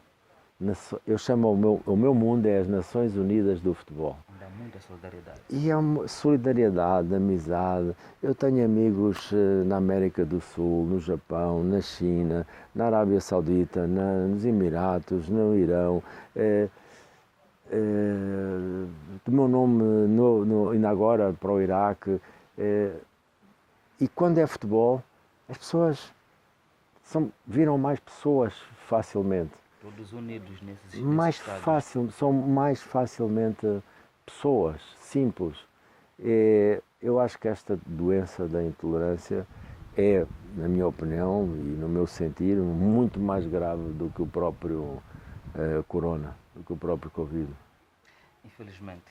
Eu chamo o meu mundo é as Nações Unidas do futebol. Há muita solidariedade. E é uma solidariedade, amizade. Eu tenho amigos na América do Sul, no Japão, na China, na Arábia Saudita, nos Emiratos, no Irão. Do meu nome ainda agora para o Iraque. E quando é futebol, as pessoas viram mais pessoas facilmente. Todos unidos nesses são mais facilmente pessoas simples. Eu acho que esta doença da intolerância é, na minha opinião e no meu sentir, muito mais grave do que o próprio corona, do que o próprio Covid. Infelizmente.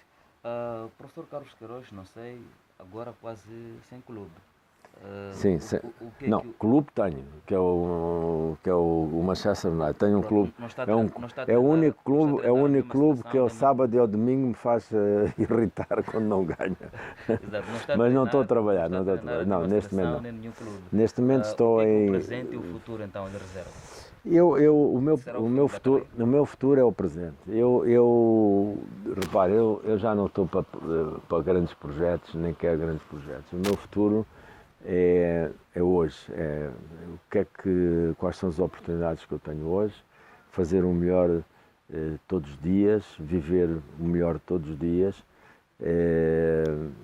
Professor Carlos Queiroz, não sei, agora quase sem clube. Sim, clube tenho, que é o Manchester United. Tenho um clube, é o único clube que ao sábado e ao domingo me faz irritar quando não ganha. Exato, mas não estou a trabalhar, não, neste momento não. Neste momento estou em... O presente e o futuro então ele reserva? O meu futuro é o presente. Repare, eu já não estou para grandes projetos, nem quero grandes projetos. O meu futuro é hoje. Quais são as oportunidades que eu tenho hoje? Fazer o melhor todos os dias, viver o melhor todos os dias.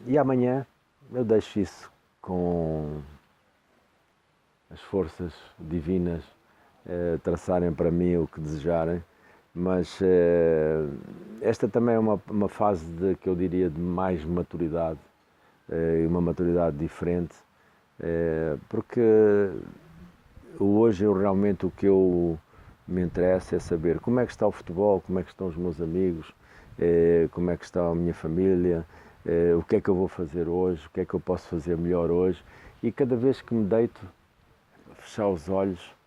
E amanhã eu deixo isso com as forças divinas traçarem para mim o que desejarem, mas esta também é uma fase que eu diria de mais maturidade, uma maturidade diferente, porque hoje realmente o que eu me interessa é saber como é que está o futebol, como é que estão os meus amigos, como é que está a minha família, o que é que eu vou fazer hoje, o que é que eu posso fazer melhor hoje, e cada vez que me deito, fechar os olhos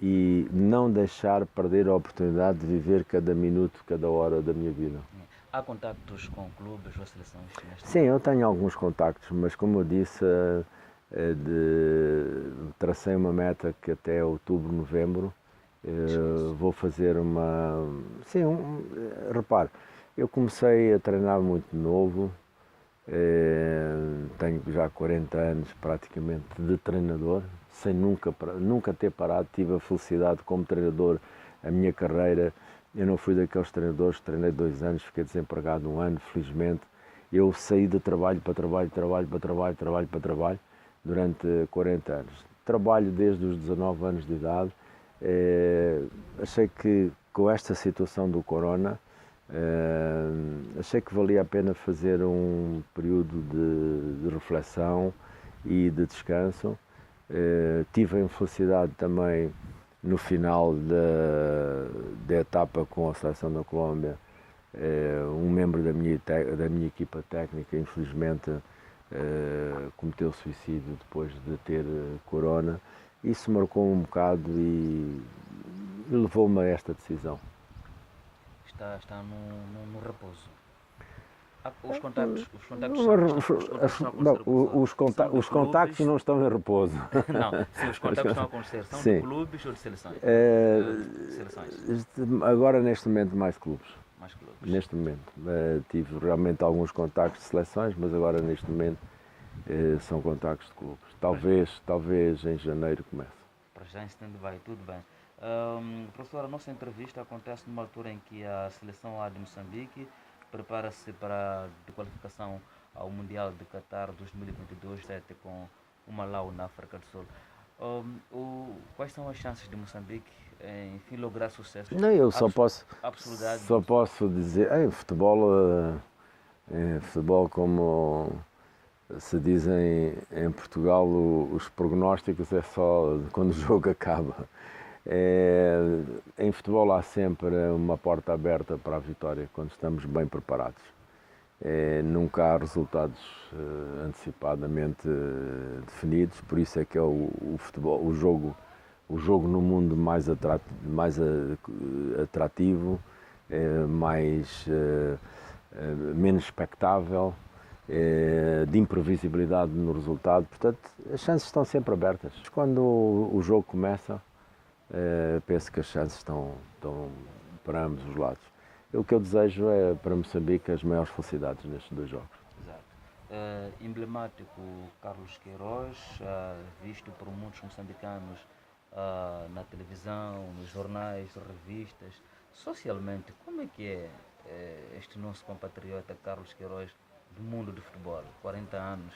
e não deixar perder a oportunidade de viver cada minuto, cada hora da minha vida. Há contactos com clubes ou seleções neste Sim, momento? eu tenho alguns contactos, mas como eu disse, tracei uma meta que até outubro, novembro, Descanso. vou fazer uma. Sim, repare, eu comecei a treinar muito novo, tenho já 40 anos praticamente de treinador, sem nunca ter parado. Tive a felicidade como treinador, a minha carreira. Eu não fui daqueles treinadores que treinei 2 anos, fiquei desempregado 1 ano, felizmente. Eu saí de trabalho para trabalho, trabalho para trabalho, trabalho para trabalho, durante 40 anos. Trabalho desde os 19 anos de idade. Achei que com esta situação do corona, achei que valia a pena fazer um período de reflexão e de descanso. Tive a infelicidade também, no final da etapa com a seleção da Colômbia, um membro da minha equipa técnica, infelizmente, cometeu suicídio depois de ter corona. Isso marcou um bocado e levou-me a esta decisão. Está no repouso. Os contactos estão a acontecer Os são de contactos clubes? não estão em repouso. Não, sim, os contactos estão a acontecer. São de Sim. clubes ou de seleções? De seleções, Agora, neste momento, mais clubes. mais clubes. Neste momento. Tive realmente alguns contactos de seleções, mas agora, neste momento, são contactos de clubes. Talvez em janeiro comece. Para já em setembro vai, tudo bem. Professor, a nossa entrevista acontece numa altura em que a seleção A de Moçambique prepara-se para a qualificação ao Mundial de Qatar 2022, com o Malau na África do Sul. Quais são as chances de Moçambique em enfim, lograr sucesso? Não, eu só Absolutamente. posso dizer, futebol, como se diz em Portugal, os prognósticos é só quando o jogo acaba. Em futebol há sempre uma porta aberta para a vitória, quando estamos bem preparados. Nunca há resultados antecipadamente definidos, por isso é que é o futebol, o jogo no mundo mais atrativo, menos expectável, de imprevisibilidade no resultado. Portanto, as chances estão sempre abertas. Quando o jogo começa, penso que as chances estão para ambos os lados. O que eu desejo é para Moçambique as maiores felicidades nestes 2 jogos. Exato. Emblemático Carlos Queiroz, visto por muitos moçambicanos na televisão, nos jornais, revistas, socialmente. Como é que é este nosso compatriota Carlos Queiroz do mundo do futebol? 40 anos.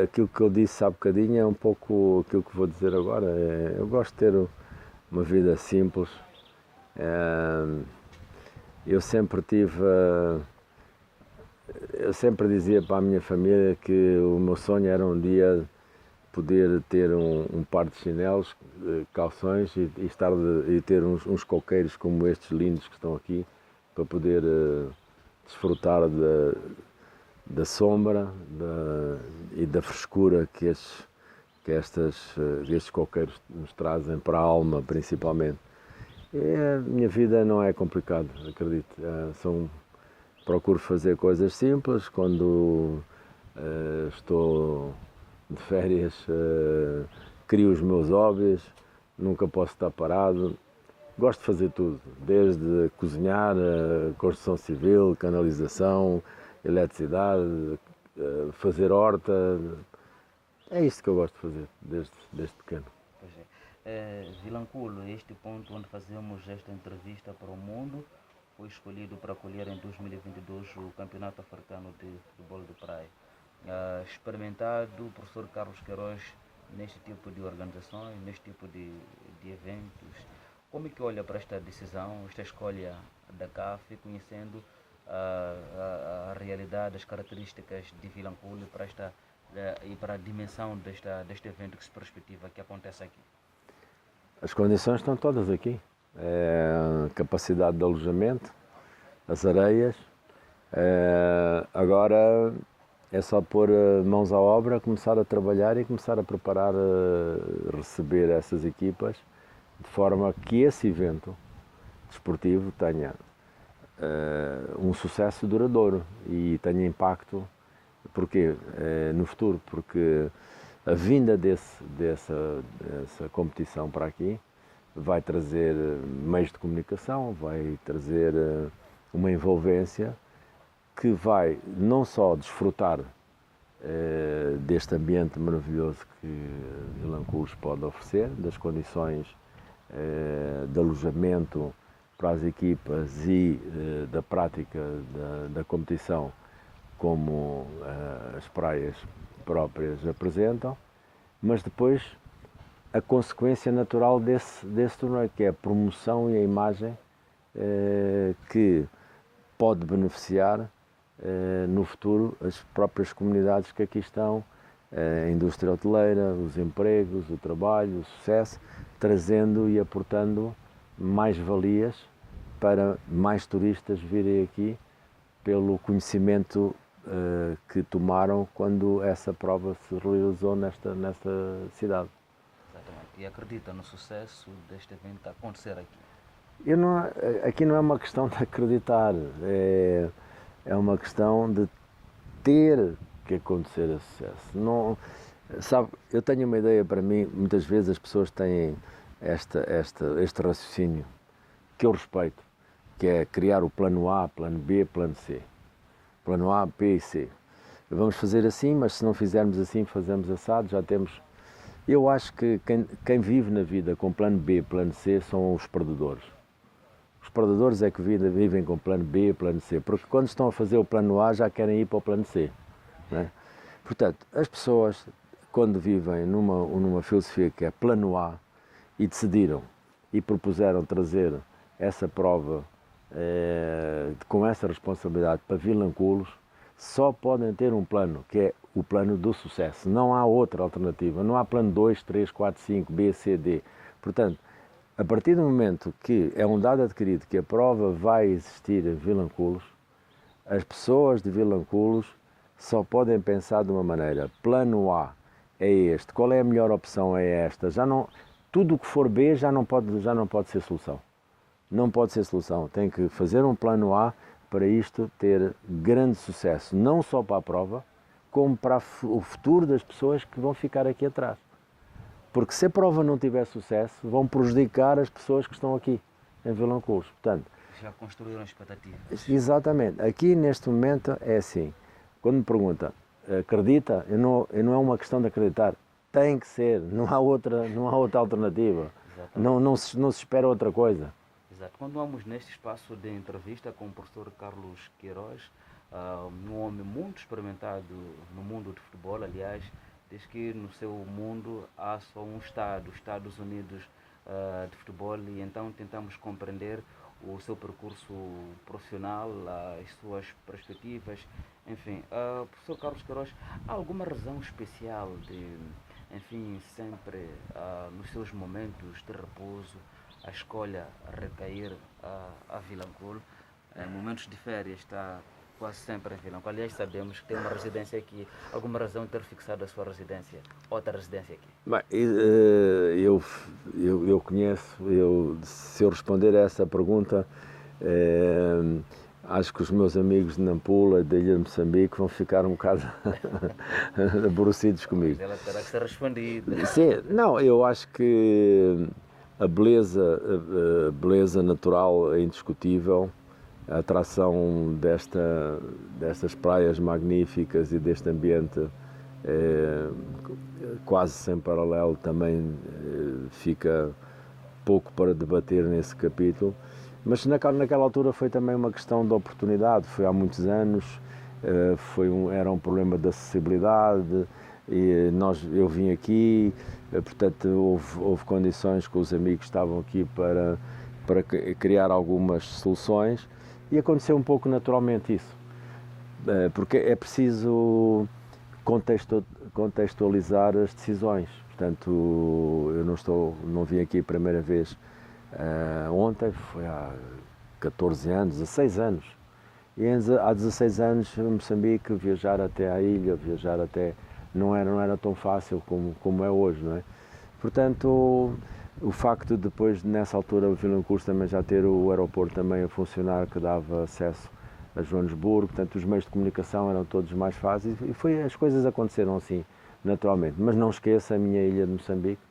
Aquilo que eu disse há bocadinho é um pouco aquilo que vou dizer agora. Eu gosto de ter uma vida simples. Eu sempre dizia para a minha família que o meu sonho era um dia poder ter um par de chinelos, calções e ter uns coqueiros como estes lindos que estão aqui, para poder desfrutar da sombra e da frescura que estes coqueiros nos trazem para a alma, principalmente. A minha vida não é complicada, acredito. Procuro fazer coisas simples. Quando estou de férias, crio os meus hobbies, nunca posso estar parado. Gosto de fazer tudo, desde cozinhar, construção civil, canalização, eletricidade, fazer horta. É isto que eu gosto de fazer desde pequeno. Pois é. Vilanculo, este ponto onde fazemos esta entrevista para o mundo, foi escolhido para acolher em 2022 o Campeonato Africano de Futebol de Praia. Experimentado o professor Carlos Queiroz neste tipo de organizações, neste tipo de eventos. Como é que olha para esta decisão, esta escolha da CAF, conhecendo a realidade, as características de Vilanculo e para a dimensão deste evento que se perspectiva, que acontece aqui? As condições estão todas aqui. A capacidade de alojamento, as areias. Agora é só pôr mãos à obra, começar a trabalhar e começar a preparar, receber essas equipas, de forma que esse evento desportivo tenha um sucesso duradouro e tenha impacto. Porquê? No futuro, porque a vinda dessa competição para aqui vai trazer meios de comunicação, vai trazer uma envolvência que vai não só desfrutar deste ambiente maravilhoso que Vilanculos pode oferecer, das condições de alojamento para as equipas e da prática da competição, como as praias próprias apresentam, mas depois a consequência natural desse torneio, que é a promoção e a imagem que pode beneficiar no futuro as próprias comunidades que aqui estão, a indústria hoteleira, os empregos, o trabalho, o sucesso, trazendo e aportando mais valias para mais turistas virem aqui pelo conhecimento que tomaram quando essa prova se realizou nesta cidade. Exatamente. E acredita no sucesso deste evento a acontecer aqui? Aqui não é uma questão de acreditar, é uma questão de ter que acontecer a sucesso. Não, sabe, eu tenho uma ideia para mim, muitas vezes as pessoas têm este raciocínio, que eu respeito, que é criar o plano A, plano B, plano C. Plano A, B e C. Vamos fazer assim, mas se não fizermos assim, fazemos assado, já temos... Eu acho que quem vive na vida com plano B, plano C, são os perdedores. Os perdedores é que vivem com plano B, plano C, porque quando estão a fazer o plano A já querem ir para o plano C. Não é? Portanto, as pessoas, quando vivem numa filosofia que é plano A, e decidiram e propuseram trazer essa prova com essa responsabilidade para Vilanculos, só podem ter um plano, que é o plano do sucesso. Não há outra alternativa, não há plano 2, 3, 4, 5, B, C, D. Portanto, a partir do momento que é um dado adquirido que a prova vai existir em Vilanculos, as pessoas de Vilanculos só podem pensar de uma maneira: plano A é este, qual é a melhor opção? É esta. Tudo o que for B já não pode ser solução. Não pode ser solução. Tem que fazer um plano A para isto ter grande sucesso, não só para a prova, como para o futuro das pessoas que vão ficar aqui atrás. Porque se a prova não tiver sucesso, vão prejudicar as pessoas que estão aqui em Vilanculos. Portanto, já construíram expectativas. Exatamente. Aqui neste momento é assim. Quando me pergunta, acredita? Não é uma questão de acreditar. Tem que ser. Não há outra alternativa. Não se espera outra coisa. Exato. Continuamos neste espaço de entrevista com o professor Carlos Queiroz, um homem muito experimentado no mundo de futebol, aliás, diz que no seu mundo há só um estado, os Estados Unidos de futebol, e então tentamos compreender o seu percurso profissional, as suas perspectivas, enfim. Professor Carlos Queiroz, há alguma razão especial de, enfim, sempre nos seus momentos de repouso, a escolha recair a Vilanculo? Em momentos de férias está quase sempre em Vilanculo. Aliás, sabemos que tem uma residência aqui. Alguma razão de ter fixado a sua residência, outra residência aqui? Bem, eu conheço, se eu responder a essa pergunta, acho que os meus amigos de Nampula, da Ilha de Moçambique, vão ficar um bocado aborrecidos comigo. Mas ela terá que ser respondida. Sim, não, eu acho que a beleza natural é indiscutível, a atração destas praias magníficas e deste ambiente quase sem paralelo também fica pouco para debater nesse capítulo, mas naquela altura foi também uma questão de oportunidade, foi há muitos anos, era um problema de acessibilidade, e eu vim aqui, portanto houve condições que os amigos estavam aqui para criar algumas soluções, e aconteceu um pouco naturalmente isso, porque é preciso contextualizar as decisões. Portanto, eu não vim aqui a primeira vez ontem, foi há 14 anos, 16 anos. E há 16 anos, em Moçambique, viajar até à ilha, não era tão fácil como é hoje, não é? Portanto, O facto de depois, nessa altura, o Vilanculos também já ter o aeroporto também a funcionar, que dava acesso a Joanesburgo, portanto os meios de comunicação eram todos mais fáceis e as coisas aconteceram assim, naturalmente. Mas não esqueça a minha ilha de Moçambique,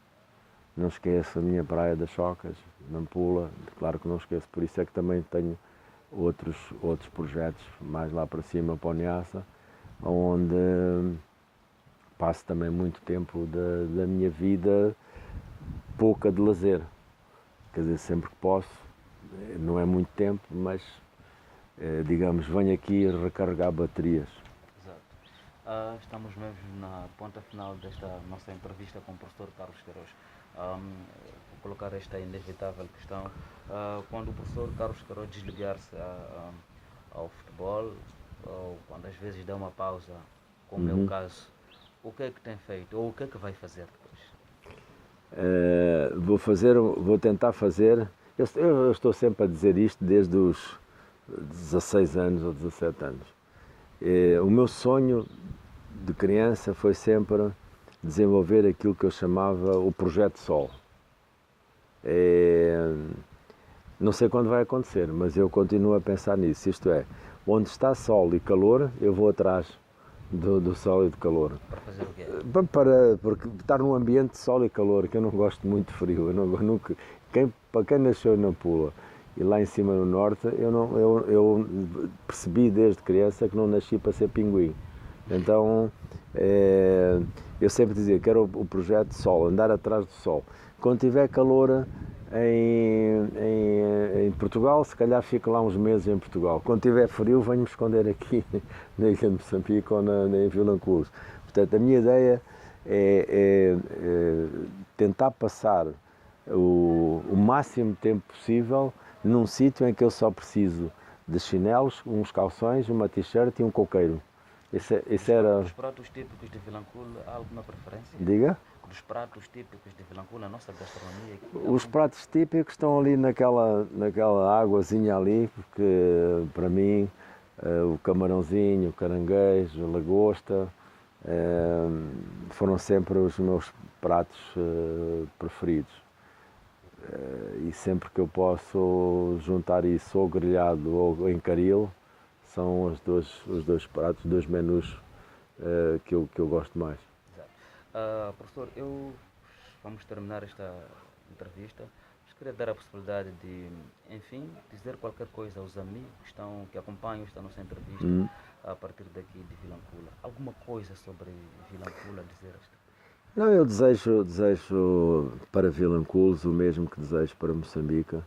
não esqueço a minha praia das Chocas, Nampula, claro que não esqueço, por isso é que também tenho outros projetos mais lá para cima, para o Niassa, onde passo também muito tempo da minha vida pouca de lazer, quer dizer, sempre que posso, não é muito tempo, mas digamos, venho aqui recarregar baterias. Exato. Estamos mesmo na ponta final desta nossa entrevista com o professor Carlos Queiroz. Vou colocar esta inevitável questão. Quando o professor Carlos Queiroz desligar-se ao futebol, ou quando às vezes dá uma pausa, como é o caso, o que é que tem feito ou o que é que vai fazer depois? Vou tentar fazer, eu estou sempre a dizer isto desde os 16 anos ou 17 anos. O meu sonho de criança foi sempre desenvolver aquilo que eu chamava o Projeto Sol. Não sei quando vai acontecer, mas eu continuo a pensar nisso, isto é, onde está sol e calor, eu vou atrás do sol e do calor. Para fazer o quê? Porque estar num ambiente de sol e calor, que eu não gosto muito de frio, para quem nasceu na Pula e lá em cima no norte, eu percebi desde criança que não nasci para ser pinguim. Então, eu sempre dizia que era o projeto de sol, andar atrás do sol. Quando tiver calor em Portugal, se calhar fico lá uns meses em Portugal. Quando tiver frio, venho-me esconder aqui na ilha de Moçambique ou em Vilanculos. Portanto, a minha ideia é tentar passar o máximo tempo possível num sítio em que eu só preciso de chinelos, uns calções, uma t-shirt e um coqueiro. Esse era... Os pratos típicos de Vilanculo, há alguma preferência? Diga? Dos pratos típicos de Vilanculo, a nossa gastronomia aqui. Os pratos típicos estão ali naquela águazinha ali, porque para mim o camarãozinho, o caranguejo, a lagosta foram sempre os meus pratos preferidos. E sempre que eu posso juntar isso ou grelhado ou em caril, são os dois pratos, os dois menus que eu gosto mais. Professor, vamos terminar esta entrevista, mas queria dar a possibilidade de, enfim, dizer qualquer coisa aos amigos que acompanham esta nossa entrevista a partir daqui de Vilanculo. Alguma coisa sobre Vilanculo a dizer? Não, eu desejo para Vilanculos o mesmo que desejo para Moçambique.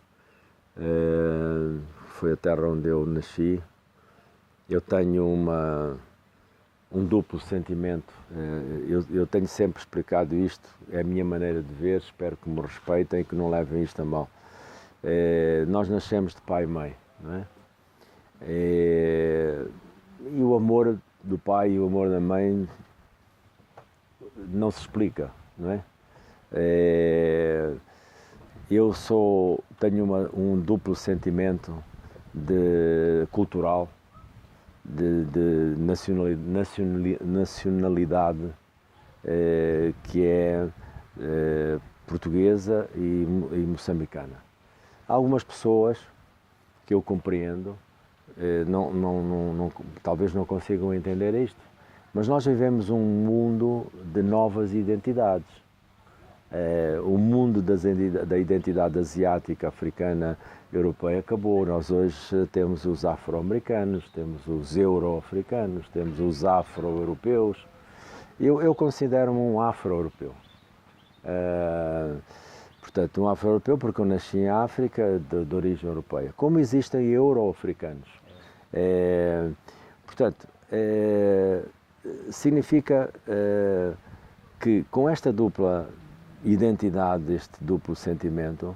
Foi a terra onde eu nasci. Eu tenho um duplo sentimento. Eu tenho sempre explicado isto, é a minha maneira de ver, espero que me respeitem e que não levem isto a mal. Nós nascemos de pai e mãe, não é? E o amor do pai e o amor da mãe não se explica, não é? Eu tenho um duplo sentimento cultural, de nacionalidade que é portuguesa e moçambicana. Há algumas pessoas que eu compreendo, talvez não consigam entender isto, mas nós vivemos um mundo de novas identidades. O mundo da identidade asiática, africana, europeia acabou. Nós hoje temos os afro-americanos, temos os euro-africanos, temos os afro-europeus. Eu considero-me um afro-europeu. Portanto, um afro-europeu porque eu nasci em África, de origem europeia. Como existem euro-africanos. Portanto, significa que com esta dupla identidade, este duplo sentimento,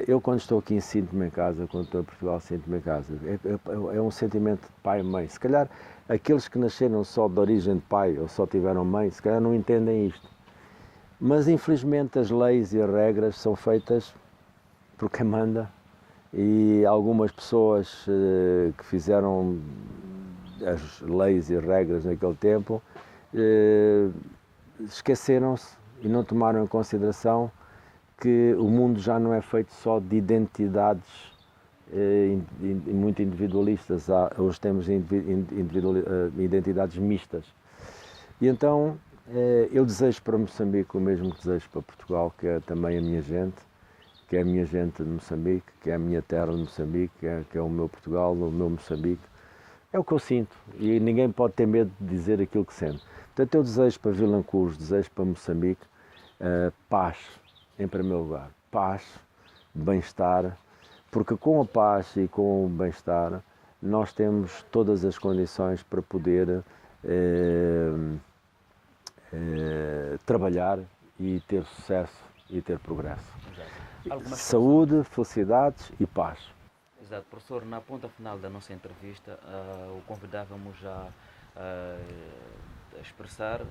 eu quando estou aqui sinto-me em casa, quando estou em Portugal sinto-me em casa. É um sentimento de pai e mãe. Se calhar aqueles que nasceram só de origem de pai ou só tiveram mãe, se calhar não entendem isto. Mas infelizmente as leis e as regras são feitas por quem manda e algumas pessoas que fizeram as leis e as regras naquele tempo esqueceram-se e não tomaram em consideração que o mundo já não é feito só de identidades muito individualistas. Hoje temos identidades mistas. E então eu desejo para Moçambique o mesmo que desejo para Portugal, que é também a minha gente, que é a minha gente de Moçambique, que é a minha terra de Moçambique, que é o meu Portugal, o meu Moçambique. É o que eu sinto e ninguém pode ter medo de dizer aquilo que sente. Portanto, eu desejo para Vilanculos, desejo para Moçambique paz, em primeiro lugar. Paz, bem-estar, porque com a paz e com o bem-estar nós temos todas as condições para poder trabalhar e ter sucesso e ter progresso. Saúde, felicidades e paz. Exato, professor, na ponta final da nossa entrevista, o convidávamos a expressar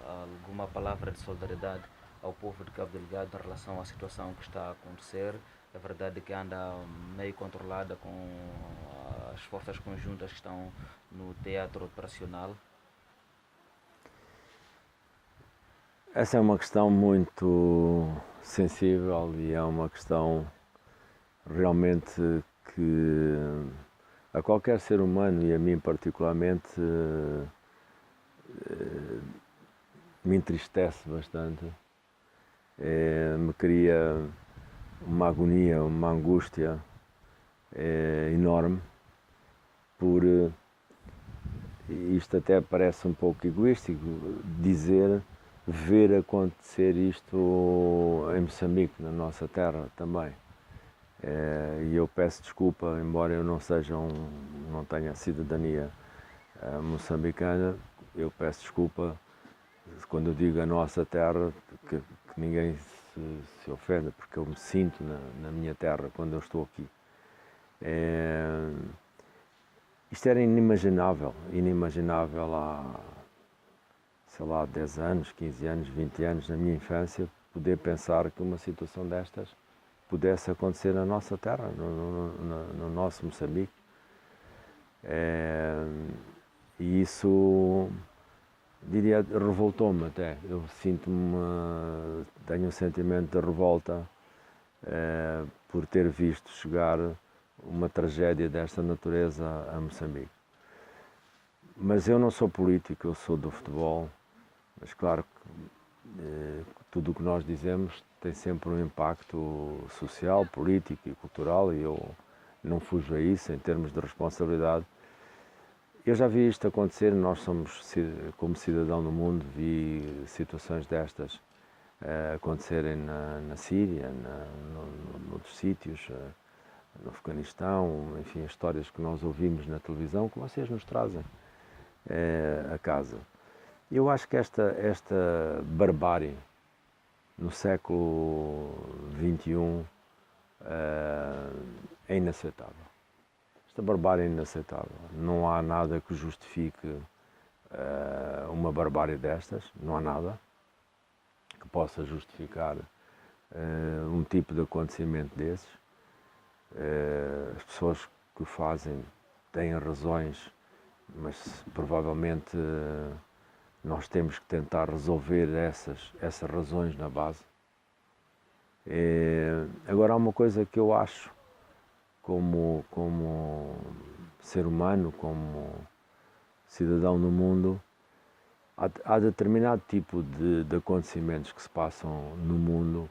alguma palavra de solidariedade ao povo de Cabo Delgado em relação à situação que está a acontecer. É verdade que anda meio controlada com as forças conjuntas que estão no teatro operacional. Essa é uma questão muito sensível e é uma questão realmente que a qualquer ser humano e a mim particularmente me entristece bastante. Me cria uma agonia, uma angústia enorme por isto até parece um pouco egoístico ver acontecer isto em Moçambique, na nossa terra também. E eu peço desculpa, embora eu não tenha cidadania moçambicana, eu peço desculpa quando eu digo a nossa terra, que ninguém se ofenda, porque eu me sinto na minha terra quando eu estou aqui. Isto era inimaginável há, sei lá, 10 anos, 15 anos, 20 anos, na minha infância, poder pensar que uma situação destas pudesse acontecer na nossa terra, no nosso Moçambique. E isso, diria, revoltou-me até. Eu tenho um sentimento de revolta por ter visto chegar uma tragédia desta natureza a Moçambique. Mas eu não sou político, eu sou do futebol, mas claro que tudo o que nós dizemos tem sempre um impacto social, político e cultural e eu não fujo a isso em termos de responsabilidade. Eu já vi isto acontecer, nós somos, como cidadão do mundo, vi situações destas acontecerem na Síria, noutros sítios, no Afeganistão, enfim, histórias que nós ouvimos na televisão, que vocês nos trazem a casa. Eu acho que esta barbárie no século XXI é inaceitável. Esta barbárie é inaceitável. Não há nada que justifique uma barbárie destas, não há nada que possa justificar um tipo de acontecimento desses. As pessoas que o fazem têm razões, mas provavelmente nós temos que tentar resolver essas razões na base. Agora há uma coisa que eu acho, como ser humano, como cidadão do mundo, há determinado tipo de acontecimentos que se passam no mundo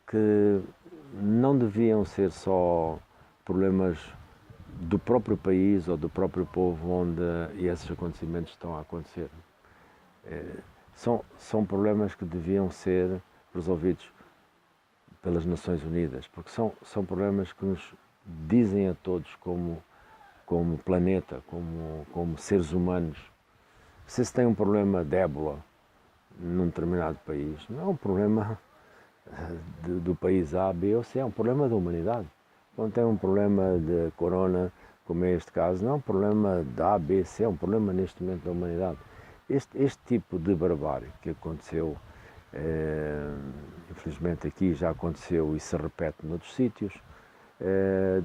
que não deviam ser só problemas do próprio país ou do próprio povo onde esses acontecimentos estão a acontecer. São problemas que deviam ser resolvidos pelas Nações Unidas, porque são problemas que nos dizem a todos como planeta, como seres humanos. Se tem um problema de ébola num determinado país, não é um problema do país A, B ou C, é um problema da humanidade. Quando tem um problema de corona, como é este caso, não é um problema da A, B, C, é um problema neste momento da humanidade. Este tipo de barbárie que aconteceu, infelizmente aqui já aconteceu e se repete noutros sítios,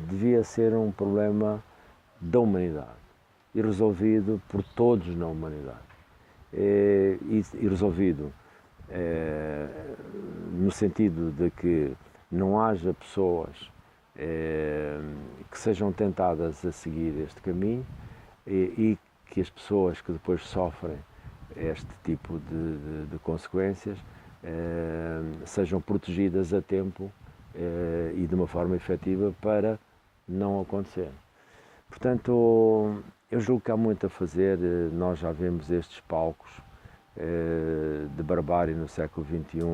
devia ser um problema da humanidade e resolvido por todos na humanidade. E resolvido no sentido de que não haja pessoas que sejam tentadas a seguir este caminho e que as pessoas que depois sofrem este tipo de consequências sejam protegidas a tempo e de uma forma efetiva para não acontecer. Portanto, eu julgo que há muito a fazer. Nós já vemos estes palcos de barbárie no século XXI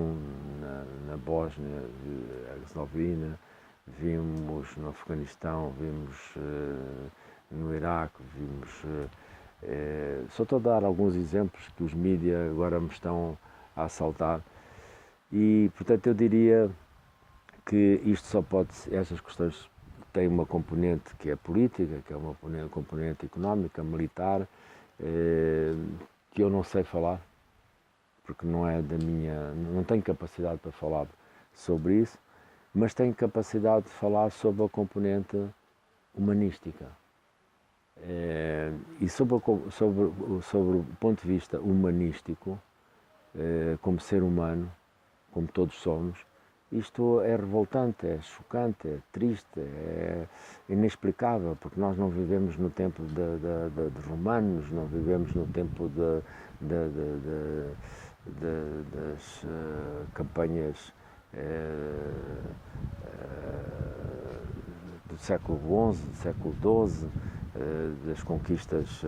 na Bósnia, Herzegovina, vimos no Afeganistão, vimos no Iraque, vimos... só estou a dar alguns exemplos que os mídias agora me estão a assaltar e, portanto, eu diria que isto só pode... Estas questões têm uma componente que é política, que é uma componente económica, militar, que eu não sei falar, porque não é da minha... não tenho capacidade para falar sobre isso, mas tenho capacidade de falar sobre a componente humanística. E sobre o ponto de vista humanístico, como ser humano, como todos somos, isto é revoltante, é chocante, é triste, é inexplicável, porque nós não vivemos no tempo de romanos, não vivemos no tempo das campanhas do século XI, do século XII, das conquistas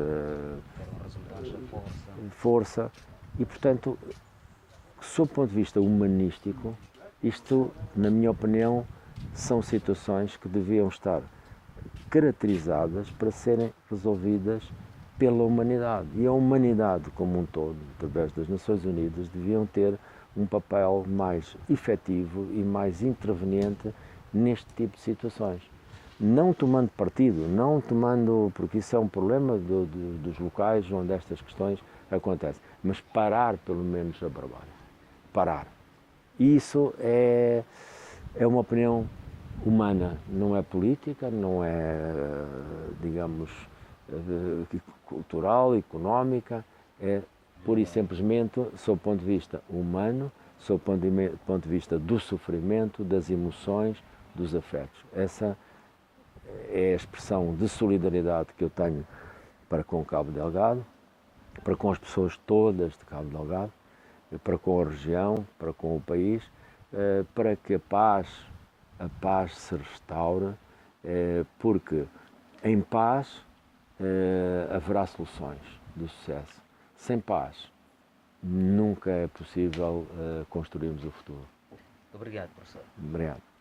de força. E, portanto, sob o ponto de vista humanístico, isto, na minha opinião, são situações que deviam estar caracterizadas para serem resolvidas pela humanidade. E a humanidade como um todo, através das Nações Unidas, deviam ter um papel mais efetivo e mais interveniente neste tipo de situações. Não tomando partido, não tomando, porque isso é um problema dos locais onde estas questões acontecem, mas parar pelo menos a barbárie. Parar. Isso é uma opinião humana, não é política, não é, digamos, cultural, económica, é pura e simplesmente sob o ponto de vista humano, sob o ponto de vista do sofrimento, das emoções, dos afetos. Essa é a expressão de solidariedade que eu tenho para com Cabo Delgado, para com as pessoas todas de Cabo Delgado, para com a região, para com o país, para que a paz se restaure, porque em paz haverá soluções de sucesso. Sem paz, nunca é possível construirmos o futuro. Obrigado, professor. Obrigado.